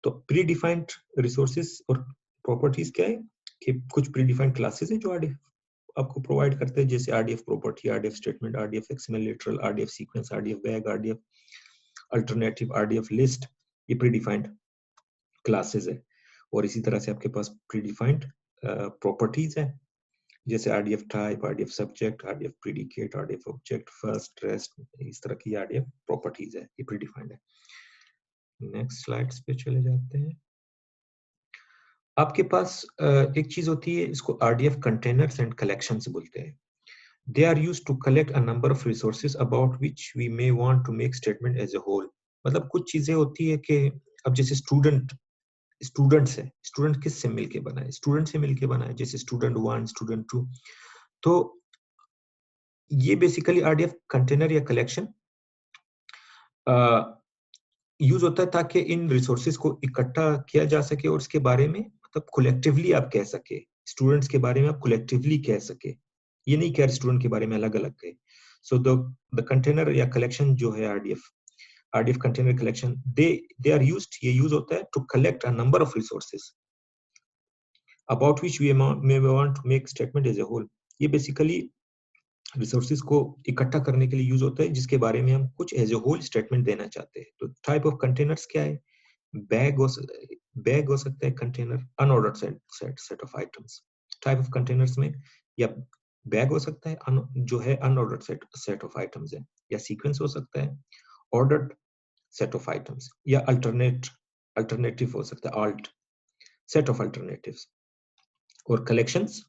तो प्रीडिफाइंड रिसोर्सेस और प्रॉपर्टीज क्या है कि कुछ प्रीडिफाइंड क्लासेस है जो RDF आपको प्रोवाइड करते हैं, जैसे RDF property, RDF statement, RDF XML literal, RDF sequence, RDF bag, RDF alternative, RDF list, ये प्रीडिफाइंड क्लासेस है। और इसी तरह से आपके पास प्रीडिफाइंड प्रॉपर्टीज है, जैसे RDF type, RDF subject, RDF predicate, RDF object, first, rest, इस तरह की RDF प्रॉपर्टीज है, ये प्रीडिफाइंड है। नेक्स्ट स्लाइड्स पे चले जाते हैं। आपके पास एक चीज होती है, इसको RDF कंटेनर्स एंड कलेक्शंस बोलते हैं। They are used to collect a number of resources about which we may want to make statement as a whole. मतलब कुछ चीजें होती है कि अब जैसे स्टूडेंट्स है, स्टूडेंट किससे मिलके बना है, स्टूडेंट से मिलके बना है, जैसे स्टूडेंट 1, स्टूडेंट 2। तो ये बेसिकली RDF कंटेनर या कलेक्शन यूज होता है ताकि इन रिसोर्सेज को इकट्ठा किया जा सके और इसके बारे में मतलब कलेक्टिवली आप कह सके, स्टूडेंट्स के बारे में आप कलेक्टिवली कह सके, ये नहीं कह रहे स्टूडेंट के बारे में अलग अलग कहे। So the container या collection जो है RDF container collection, they are used, ये use होता है to collect a number of resources about which we may want to make statement as a whole. ये basically resources को इकट्ठा करने के लिए यूज होता है जिसके बारे में हम कुछ एज ए होल स्टेटमेंट देना चाहते हैं. तो टाइप ऑफ कंटेनर्स क्या है? बैग हो सकता है container, unordered set of items. Type of containers में या बैग हो सकता है जो है अनऑर्डर्ड सेट ऑफ आइटम्स है, या सीक्वेंस हो सकता है ऑर्डर्ड सेट ऑफ आइटम्स, या अल्टरनेटिव हो सकता है ऑल्ट सेट ऑफ अल्टरनेटिव्स. और कलेक्शंस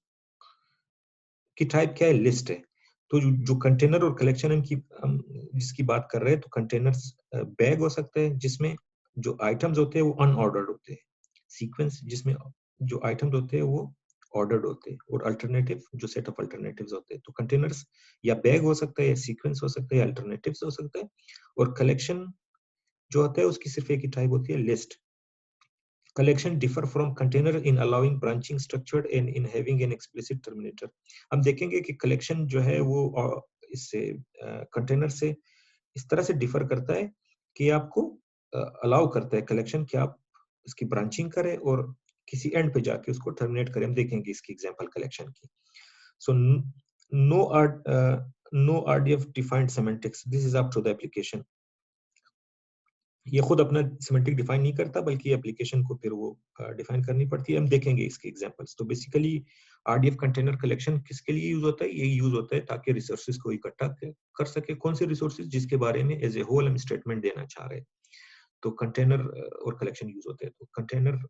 की टाइप क्या है? लिस्ट है. तो जो कंटेनर और कलेक्शन की जिसकी बात कर रहे हैं, तो कंटेनर्स बैग हो सकते हैं जिसमें जो आइटम्स होते हैं वो अनऑर्डर्ड होते हैं, सीक्वेंस जिसमें जो आइटम्स होते हैं वो ऑर्डर्ड होते हैं, और अल्टरनेटिव जो सेट ऑफ अल्टरनेटिव्स होते हैं. तो कंटेनर्स या बैग हो सकता है, या सीक्वेंस हो सकता है, या अल्टरनेटिव्स हो सकता है. और कलेक्शन जो होता है उसकी सिर्फ एक ही टाइप होती है, list. Collection differ from container in allowing branching structured and in having an explicit terminator. हम देखेंगे कि collection जो है वो इससे container से इस तरह से differ करता है कि आपको allow करता है collection कि आप इसकी branching करें और किसी end पे जाके उसको terminate करें. हम देखेंगे इसकी example collection की. So no RDF defined semantics. This is up to the application. ये खुद अपना सिमेंटिक डिफाइन नहीं करता, बल्कि एप्लीकेशन को फिर वो डिफाइन करनी पड़ती है. हम देखेंगे इसके एग्जांपल्स. तो बेसिकली आरडीएफ कंटेनर कलेक्शन किसके लिए यूज होता है? ये यूज होता है ताकि रिसोर्सेज को इकट्ठा कर सके. कौन से रिसोर्सेज? जिसके बारे में एज ए होल हम स्टेटमेंट देना चाह रहे हैं. तो कंटेनर और कलेक्शन यूज होते हैं. तो कंटेनर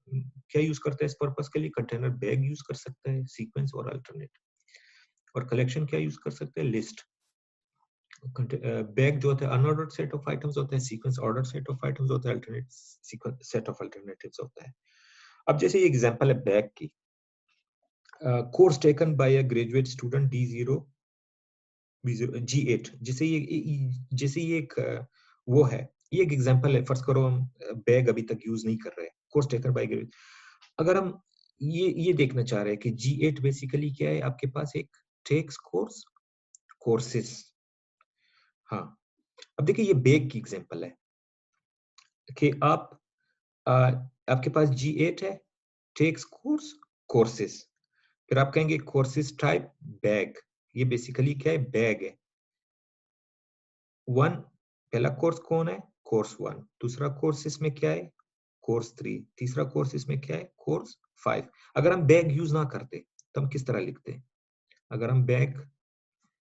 क्या यूज करता है इस पर्पस के लिए? कंटेनर बैग यूज कर सकता है, सीक्वेंस और अल्टरनेट. और कलेक्शन क्या यूज कर सकते हैं? लिस्ट. बैग जो होता है अनऑर्डर्ड सेट ऑफ आइटम्स होता है, sequence ordered set of items होता है, alternate sequence set of alternatives होता है. अब जैसे ये एग्जांपल है बैग की, course taken by a graduate student D0 G8. जैसे ये एक वो है, ये एक एग्जांपल है. फर्स्ट करो हम बैग अभी तक यूज नहीं कर रहे हैं, कोर्स टेकन बाय ग्रेजुएट. अगर हम ये देखना चाह रहे हैं कि G8 बेसिकली क्या है, आपके पास एक टेक्स कोर्सेस. हाँ, अब देखिए ये बैग की एग्जांपल है कि आपके पास G8 है, टेक्स कोर्सेस. फिर आप कहेंगे कोर्सेस टाइप बैग. ये बेसिकली क्या है? बैग है. पहला कोर्स कौन है? कोर्स 1. दूसरा कोर्स इसमें क्या है? कोर्स 3. तीसरा कोर्स इसमें क्या है? कोर्स 5. अगर हम बैग यूज ना करते तो हम किस तरह लिखते? अगर हम बैग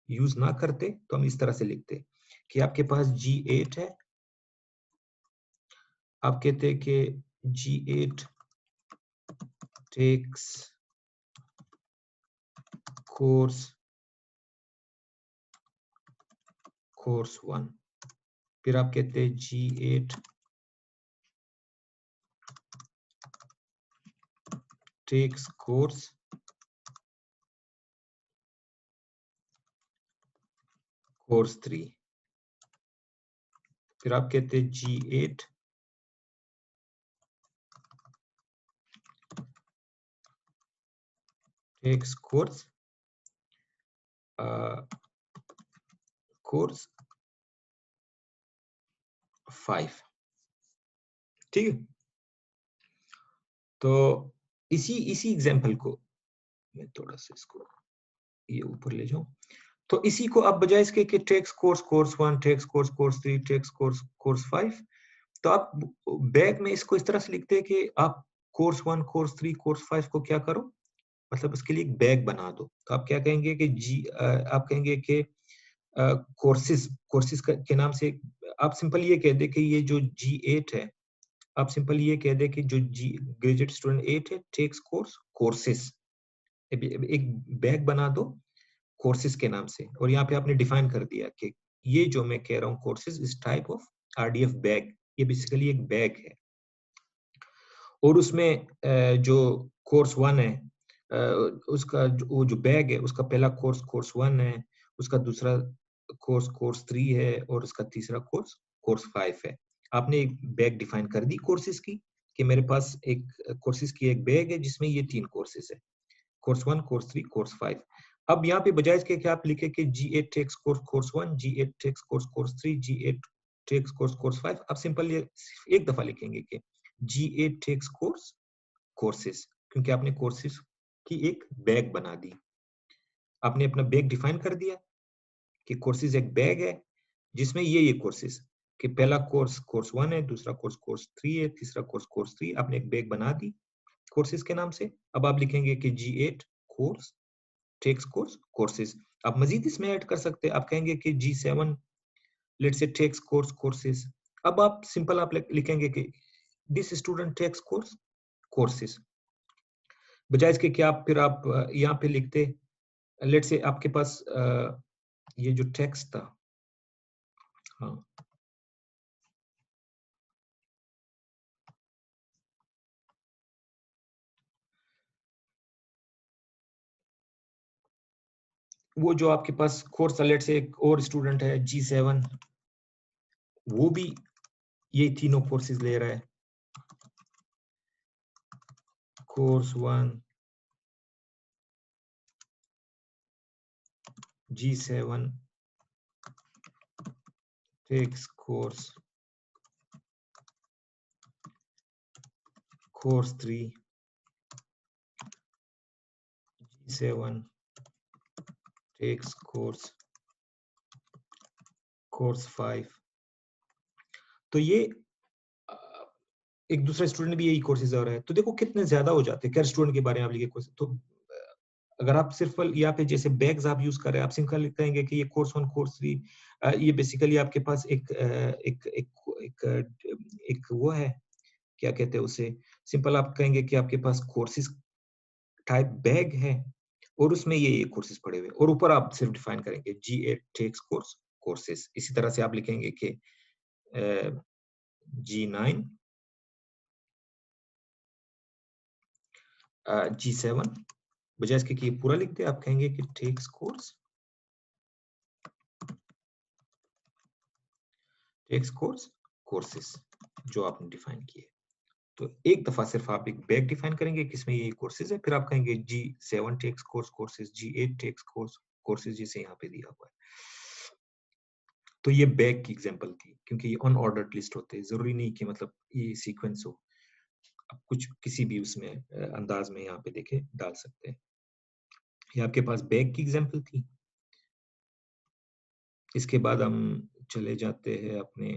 यूज ना करते तो हम इस तरह से लिखते कि आपके पास G8 है, आप कहते हैं कि G8 takes course 1. फिर आप कहते हैं G8 takes course 3. फिर आप कहते हैं G8 takes course 5. ठीक है. तो इसी एग्जांपल को मैं थोड़ा सा इसको ये ऊपर ले जाऊं. तो इसी को आप बजाय इसके कि takes course 1, takes course 3, takes course 5, तो आप बैग में इसको इस तरह से लिखते हैं कि आप कोर्स 1, कोर्स 3, कोर्स 5 को क्या करो, मतलब उसके लिए एक बैग बना दो. तो आप क्या कहेंगे कि आप कहेंगे कि कोर्सेज के नाम से आप सिंपल ये कह दे कि ये जो G8 है, आप सिंपल ये कह दे कि जो ग्रेजुएट स्टूडेंट 8 है टेक्स कोर्सेज. एक बैग बना दो कोर्सेज के नाम से, और यहाँ पे आपने डिफाइन कर दिया कि ये जो मैं कह रहा हूँ कोर्सेज इस टाइप ऑफ आरडीएफ बैग. ये बेसिकली एक बैग है, और उसमें जो कोर्स 1 है उसका वो जो बैग है उसका पहला कोर्स 1 है, उसका दूसरा कोर्स 3 है, और उसका तीसरा कोर्स 5 है. आपने एक बैग डिफाइन कर दी कोर्सेज की कि मेरे पास एक कोर्सेज की एक बैग है जिसमें ये 3 कोर्सेज है, कोर्स 1, कोर्स 3, कोर्स 5. अब यहाँ पे बजाय इसके क्या आप लिखे कि G8 takes course 1, G8 takes course 3, G8 takes course 5। आप सिंपल ये एक दफा लिखेंगे कि G8 टेक्स कोर्सेस, क्योंकि आपने कोर्सेस की एक बैग बना दी। आपने अपना बैग डिफाइन कर दिया कि कोर्सेज एक बैग है जिसमें ये कोर्सेज, कि पहला कोर्स 1 है, दूसरा कोर्स 3 है, तीसरा कोर्स 3। आपने एक बैग बना दी कोर्सेज के नाम से। अब आप लिखेंगे कि G8 कोर्स टेक्स कोर्सेज। आप मजीद इसमें ऐड कर सकते हैं, आप कहेंगे कि G7 let's say takes courses. अब आप सिंपल आप लिखेंगे कि दिस स्टूडेंट टेक्स कोर्सेज, बजाय इसके कि आप फिर आप यहाँ पे लिखते लेट्स से आपके पास ये जो टेक्स्ट था, हाँ वो जो आपके पास कोर्स लेट से एक और स्टूडेंट है G7, वो भी ये तीनों कोर्सेज ले रहा है, course 1, G7 takes course 3, G7 takes course 5। तो ये एक दूसरा स्टूडेंट भी यही कोर्सेज आ रहा है, तो देखो कितने ज्यादा हो जाते हैं। कर स्टूडेंट के बारे में आप लिखे कोर्स, तो अगर आप सिर्फ यहाँ पे जैसे बैग्स आप यूज कर रहे हैं, आप सिंपल लिखेंगे कि ये कोर्स 1 कोर्स 3, ये बेसिकली आपके पास एक वो है, क्या कहते हैं उसे, सिंपल आप कहेंगे कि आपके पास कोर्सेज टाइप बैग है और उसमें ये कोर्सेज पड़े हुए, और ऊपर आप सिर्फ डिफाइन करेंगे G8 टेक्स कोर्सेज। इसी तरह से आप लिखेंगे कि G9 G7, बजाय इसके कि पूरा लिख दे, आप कहेंगे कि टेक्स कोर्सेस जो आपने डिफाइन किए। तो एक दफा सिर्फ आप एक बैग डिफाइन करेंगे किसमें ये कोर्सेज है, फिर आप कहेंगे G7 takes courses, G8 takes courses, जिसे यहाँ पे दिया हुआ है। तो ये बैग की एग्जांपल थी, क्योंकि ये अनऑर्डर्ड लिस्ट होते हैं, जरूरी नहीं कि मतलब ये सीक्वेंस हो, आप कुछ किसी भी उसमें अंदाज में यहाँ पे देखे डाल सकते हैं। ये आपके पास बैग की एग्जांपल थी। इसके बाद हम चले जाते हैं अपने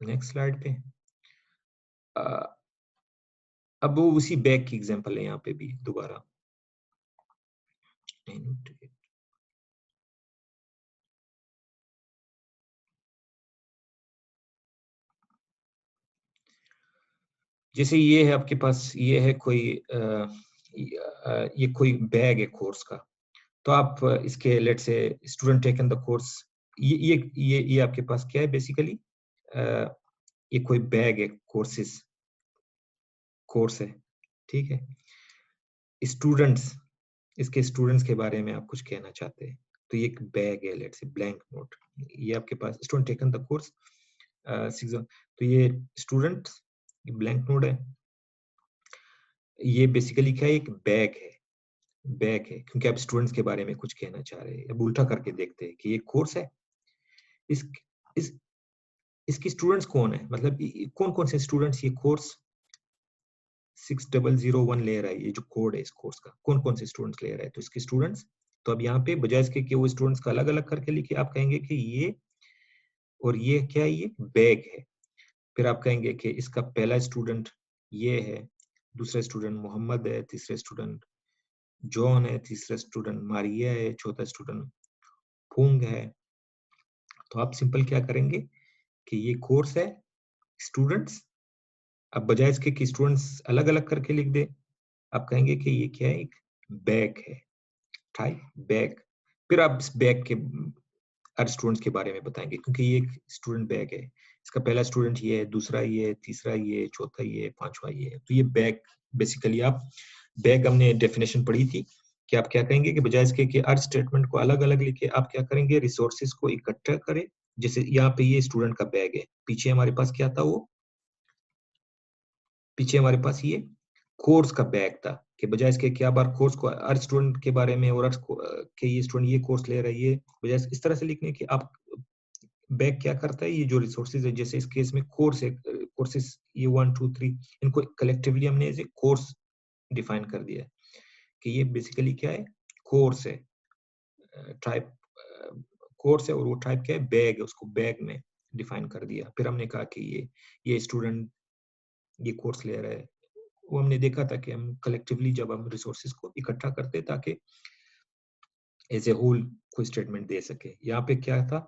नेक्स्ट स्लाइड पे। अब वो उसी बैग की एग्जांपल है यहाँ पे भी दोबारा। जैसे ये है आपके पास, ये है कोई ये कोई बैग है कोर्स का, तो आप इसके लेट से स्टूडेंट टेकन द कोर्स, ये आपके पास क्या है बेसिकली, ये कोई बैग है कोर्स है, ठीक है। स्टूडेंट्स, इसके स्टूडेंट्स के बारे में आप कुछ कहना चाहते हैं, तो ये एक बैग है लेट से ब्लैंक नोट, ये आपके पास स्टूडेंट टेकन द कोर्स 6, तो ये स्टूडेंट ब्लैंक नोट है। ये बेसिकली क्या है, एक बैग है क्योंकि आप स्टूडेंट्स के बारे में कुछ कहना चाह रहे हैं। अब उल्टा करके देखते हैं कि ये कोर्स है, इस इसकी स्टूडेंट्स कौन है, मतलब कौन कौन से स्टूडेंट्स ये कोर्स 6001 ले रहा है, ये जो कोड है इस कोर्स का, कौन कौन से स्टूडेंट्स ले रहा है, तो इसके स्टूडेंट्स। तो अब यहाँ पे बजाय इसके कि वो स्टूडेंट्स का अलग अलग करके लिखे, आप कहेंगे कि ये और ये क्या है, ये बैग है। फिर आप कहेंगे कि इसका पहला स्टूडेंट ये है, दूसरा स्टूडेंट मोहम्मद है, तीसरा स्टूडेंट जॉन है, तीसरा स्टूडेंट मारिया है, चौथा स्टूडेंट फुंग है। तो आप सिंपल क्या करेंगे कि ये कोर्स है, स्टूडेंट्स, अब बजाय इसके कि स्टूडेंट्स अलग अलग करके लिख दे, आप कहेंगे कि ये क्या है, एक बैग है, टाइप बैग। फिर आप इस बैग के हर स्टूडेंट्स के बारे में बताएंगे, क्योंकि ये एक स्टूडेंट बैग है, इसका पहला स्टूडेंट ये है, दूसरा ये है, तीसरा ये है, चौथा ये है, पांचवा ये है। तो ये बैग बेसिकली, आप बैग हमने डेफिनेशन पढ़ी थी कि आप क्या कहेंगे कि बजाय इसके कि हर स्टेटमेंट को अलग अलग लिखे, आप क्या करेंगे, रिसोर्सेज को इकट्ठा करें। जैसे यहाँ पे ये स्टूडेंट का बैग है, पीछे हमारे पास क्या था, वो पीछे हमारे पास ये कोर्स का बैग था कि बजाय इसके क्या बार कोर्स को हर स्टूडेंट के बारे में और कि ये स्टूडेंट ये कोर्स ले रहा है, ये बजाय इस तरह से लिखने की आप बैग क्या करता है, ये जो रिसोर्सेज है, जैसे इस केस में कोर्स है, कोर्सेज ये 1 2 3 इनको कलेक्टिवली हमने एज ए कोर्स डिफाइन कर दिया है कि ये बेसिकली क्या है, कोर्स है, टाइप कोर्स है, और वो टाइप क्या है, बैग है, उसको बैग में डिफाइन कर दिया। फिर हमने कहा कि ये स्टूडेंट ये कोर्स ले रहा है, वो हमने देखा था कि हम कलेक्टिवली जब हम रिसोर्सेज को इकट्ठा करते ताकि एज ए होल कोई स्टेटमेंट दे सके। यहाँ पे क्या था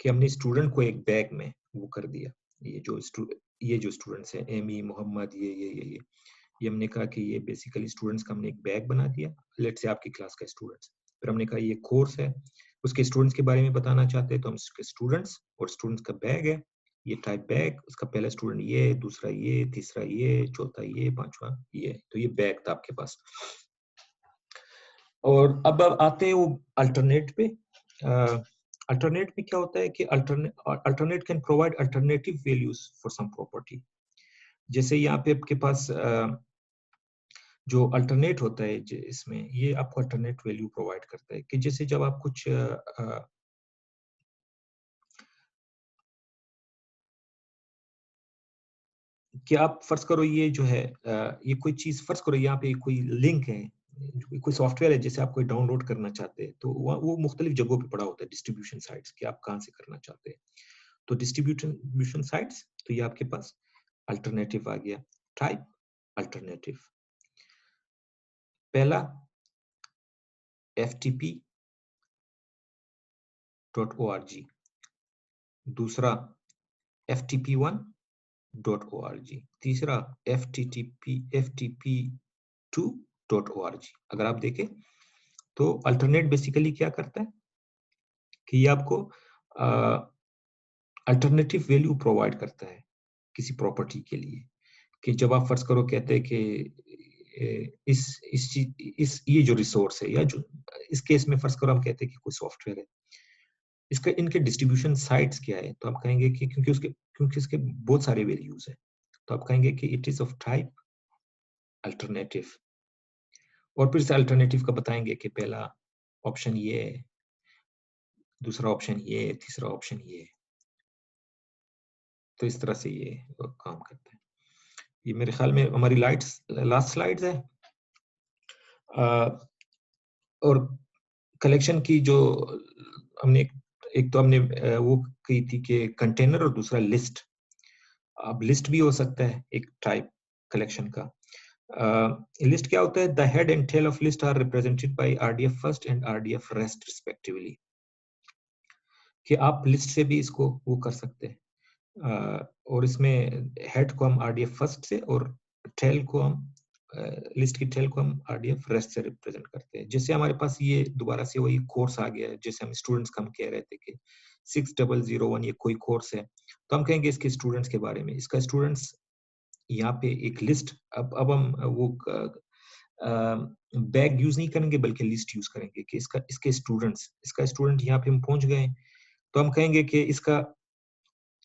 कि हमने स्टूडेंट को एक बैग में वो कर दिया, ये जो स्टूडेंट्स हैं, एमी, मोहम्मद, ये हमने कहा कि ये बेसिकली स्टूडेंट्स का हमने एक बैग बना दिया, लेट्स से आपकी क्लास का स्टूडेंट्स। फिर हमने कहा ये कोर्स है, उसके स्टूडेंट्स के बारे में बताना चाहते हैं तो हम उसके स्टूडेंट्स और स्टूडेंट्स का बैग है, ये टाइप बैग, उसका पहला स्टूडेंट ये, दूसरा ये, तीसरा ये, चौथा ये, पांचवा ये, तो ये बैग था आपके पास। और अब आते हैं वो अल्टरनेट पे। अल्टरनेट में क्या होता है कि alternate can provide alternative values for sum property. जैसे यहाँ पे आपके पास जो अल्टरनेट होता है इसमें, ये आपको अल्टरनेट वैल्यू प्रोवाइड करता है कि जैसे जब आप कुछ कि आप फर्ज करो ये जो है ये कोई चीज, फर्ज करो यहाँ पे कोई लिंक है, कोई सॉफ्टवेयर है जैसे आप कोई डाउनलोड करना चाहते हैं, तो वो मुख्तलिफ जगहों पे पड़ा होता है, डिस्ट्रीब्यूशन साइट्स कि आप कहाँ से करना चाहते हैं। तो डिस्ट्रीब्यूशन साइट्स, तो ये आपके पास अल्टरनेटिव आ गया, टाइप अल्टरनेटिव। पहला ftp.org, दूसरा ftp1.org, तीसरा ftp2.org। अगर आप देखें तो अल्टरनेट बेसिकली क्या करता है कि ये आपको अल्टरनेटिव वैल्यू प्रोवाइड करता है किसी प्रॉपर्टी के लिए, कि जब आप फर्ज करो कहते हैं कि इस ये जो रिसोर्स है, या जो इस केस में फर्ज करो हम कहते हैं कि कोई सॉफ्टवेयर है, इसका इनके डिस्ट्रीब्यूशन साइट्स क्या है, तो आप कहेंगे कि क्योंकि इसके बहुत सारे वैल्यूज है, तो आप कहेंगे कि it is of type alternative. और फिर से अल्टरनेटिव का बताएंगे कि पहला ऑप्शन ये है, दूसरा ऑप्शन ये, तीसरा ऑप्शन ये। तो इस तरह से ये काम करता है। ये मेरे ख्याल में हमारी लास्ट स्लाइड्स है। और कलेक्शन की जो हमने एक तो हमने वो की थी कि कंटेनर, और दूसरा लिस्ट। अब लिस्ट भी हो सकता है एक टाइप कलेक्शन का। लिस्ट क्या होता है, the head and tail of list are represented by RDF first and RDF rest respectively, कि आप लिस्ट से भी इसको वो कर सकते हैं। और इसमें हेड को हम आरडीएफ फर्स्ट से, और टेल को हम लिस्ट की टेल को हम आरडीएफ रेस्ट से रिप्रेजेंट करते हैं। जैसे हमारे पास ये दोबारा से वही कोर्स आ गया है, जैसे हम स्टूडेंट्स का हम कह रहे थे कि 6001 ये कोई कोर्स है, तो हम कहेंगे इसके स्टूडेंट्स के बारे में, इसका स्टूडेंट्स यहाँ पे एक लिस्ट। अब हम वो बैग यूज नहीं करेंगे बल्कि लिस्ट यूज करेंगे कि इसके स्टूडेंट्स, इसका स्टूडेंट यहाँ पे हम पहुंच गए, तो हम कहेंगे कि इसका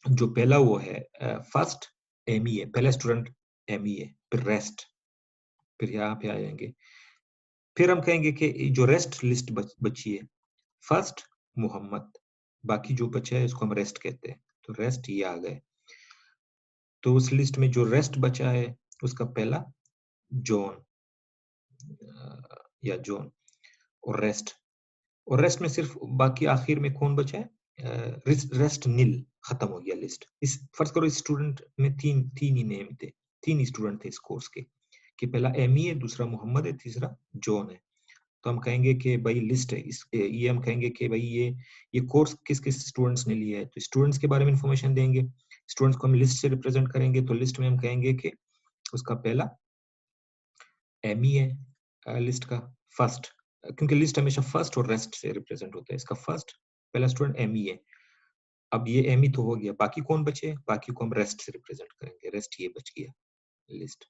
जो पहला वो है फर्स्ट एमई है, पहला स्टूडेंट एमई है, फिर रेस्ट, फिर यहाँ पे आ जाएंगे। फिर हम कहेंगे कि जो रेस्ट लिस्ट बची है, फर्स्ट मोहम्मद, बाकी जो बचा है उसको हम रेस्ट कहते हैं, तो रेस्ट ये आ गए। तो उस लिस्ट में जो रेस्ट बचा है उसका पहला जॉन, या जॉन, और रेस्ट में सिर्फ बाकी आखिर में कौन बचा है, रेस्ट नील, खत्म हो गया लिस्ट। इस फर्ज करो इस स्टूडेंट में तीन ही नेम थे, तीन ही स्टूडेंट थे इस कोर्स के, कि पहला एमी है, दूसरा मोहम्मद है, तीसरा जॉन है। तो हम कहेंगे कि भाई लिस्ट है ये हम कहेंगे कि भाई ये कोर्स किस किस स्टूडेंट्स ने लिया है, तो स्टूडेंट्स के बारे में इंफॉर्मेशन देंगे। स्टूडेंट्स को हम लिस्ट से रिप्रेजेंट करेंगे, तो लिस्ट में हम कहेंगे कि उसका पहला एमी है, लिस्ट का फर्स्ट, क्योंकि लिस्ट हमेशा फर्स्ट और रेस्ट से रिप्रेजेंट होता है, इसका फर्स्ट पहला स्टूडेंट एमी है। अब ये एमी तो हो गया, बाकी कौन बचे, बाकी को हम रेस्ट से रिप्रेजेंट करेंगे, रेस्ट ये बच गया लिस्ट।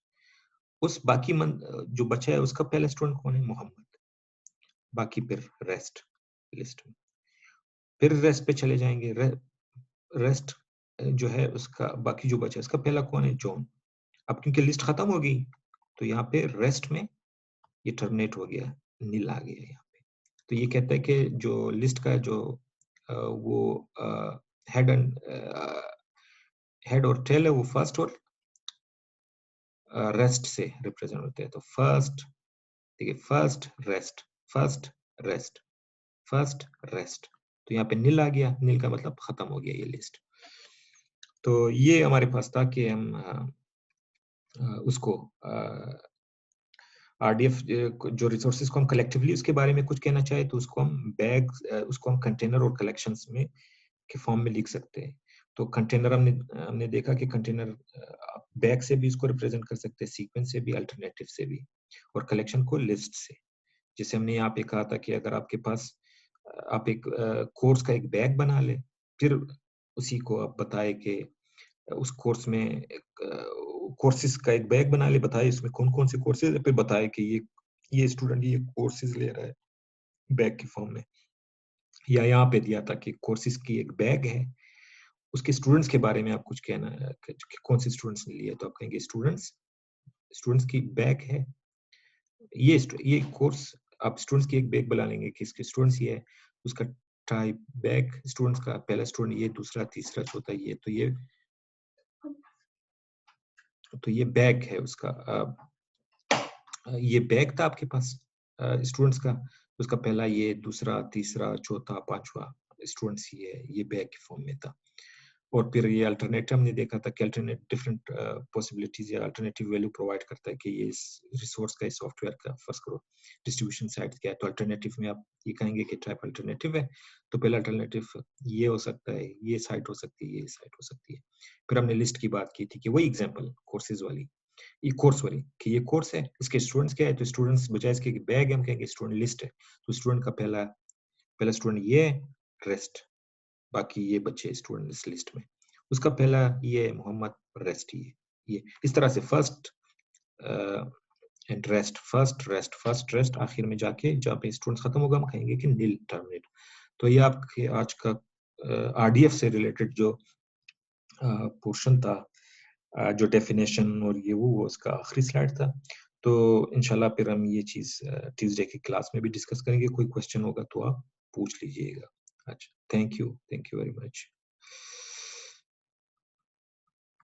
उस बाकी जो बचा है उसका पहला स्टूडेंट कौन है, मोहम्मद, बाकी फिर रेस्ट लिस्ट में। फिर रेस्ट पे चले जाएंगे, रेस्ट जो है उसका बाकी जो बचा है उसका पहला कौन है, जॉन। अब क्योंकि लिस्ट खत्म हो गई तो यहाँ पे रेस्ट में ये टर्मिनेट हो गया, नील आ गया यहाँ पे। तो ये कहता है कि जो लिस्ट का जो वो हेड एंड हेड और टेल है वो फर्स्ट और रेस्ट से रिप्रेजेंट होते हैं। तो फर्स्ट, देखिए first rest, first rest, first rest. तो यहाँ पे नील आ गया, नील का मतलब खत्म हो गया ये लिस्ट। तो ये हमारे पास था कि हम उसको आरडीएफ जो रिसोर्सेज को हम कलेक्टिवली उसके बारे में कुछ कहना चाहे तो उसको हम बैग, उसको हम कंटेनर और कलेक्शंस में के फॉर्म में लिख सकते हैं। तो कंटेनर हमने देखा कि कंटेनर बैग से भी इसको रिप्रेजेंट कर सकते हैं, सीक्वेंस से भी, अल्टरनेटिव से भी, और कलेक्शन को लिस्ट से। जैसे हमने यहाँ पे कहा था कि अगर आपके पास आप एक कोर्स का एक बैग बना ले, फिर उसी को आप बताए कि उस कोर्स में एक कोर्सेज का एक बैग बना ले, बताए इसमें कौन कौन से कोर्सेज है, फिर बताए कि ये स्टूडेंट ये कोर्सेज ले रहा है बैग के फॉर्म में। या यहाँ पे दिया था कि कोर्सेज की एक बैग है, उसके स्टूडेंट्स के बारे में आप कुछ कहना है कि कौन से स्टूडेंट्स ने लिया, तो आप कहेंगे स्टूडेंट्स की बैग है ये कोर्स। आप स्टूडेंट्स की एक बैग बना लेंगे कि इसके स्टूडेंट्स ये है, उसका टाइप बैग, स्टूडेंट्स का पहला स्टूडेंट ये, दूसरा, तीसरा, चौथा ये, तो ये बैग है उसका। ये बैग था आपके पास स्टूडेंट्स का, उसका पहला ये, दूसरा, तीसरा, चौथा, पांचवा स्टूडेंट्स ये बैग के फॉर्म में था। और फिर ये अल्टरनेटिव हमने देखा था कि अल्टरनेट डिफरेंट पॉसिबिलिटीज या अल्टरनेटिव वैल्यू प्रोवाइड करता है कि ये इस रिसोर्स का, इस सॉफ्टवेयर का फर्ज करो डिस्ट्रीब्यूशन साइट क्या है। तो अल्टरनेटिव में आप ये कहेंगे कि टाइप अल्टरनेटिव है, तो पहला अल्टरनेटिव ये हो सकता है, ये साइट हो सकती है, ये साइट हो सकती है। फिर हमने लिस्ट की बात की थी कि वही एग्जाम्पल कोर्सेज वाली, ये कोर्स वाली, कि ये कोर्स है, इसके स्टूडेंट्स क्या है, तो स्टूडेंट्स बजाय इसके बैग हम कहेंगे स्टूडेंट लिस्ट है। तो स्टूडेंट का पहला स्टूडेंट ये है, रेस्ट, बाकी ये बच्चे स्टूडेंट इस लिस्ट में। उसका पहला ये है मोहम्मद, रेस्ट ये इस तरह से first and rest, first rest, first rest, आखिर में जाके जहाँ पे स्टूडेंट्स खत्म होगा हम कहेंगे कि नील टर्मिनेट। तो ये आपके आज का आरडीएफ से रिलेटेड जो पोर्शन था, जो डेफिनेशन और ये वो उसका आखिरी स्लाइड था। तो इंशाल्लाह फिर हम ये चीज ट्यूसडे की क्लास में भी डिस्कस करेंगे। कोई क्वेश्चन होगा तो आप पूछ लीजिएगा। अच्छा, थैंक यू वेरी मच।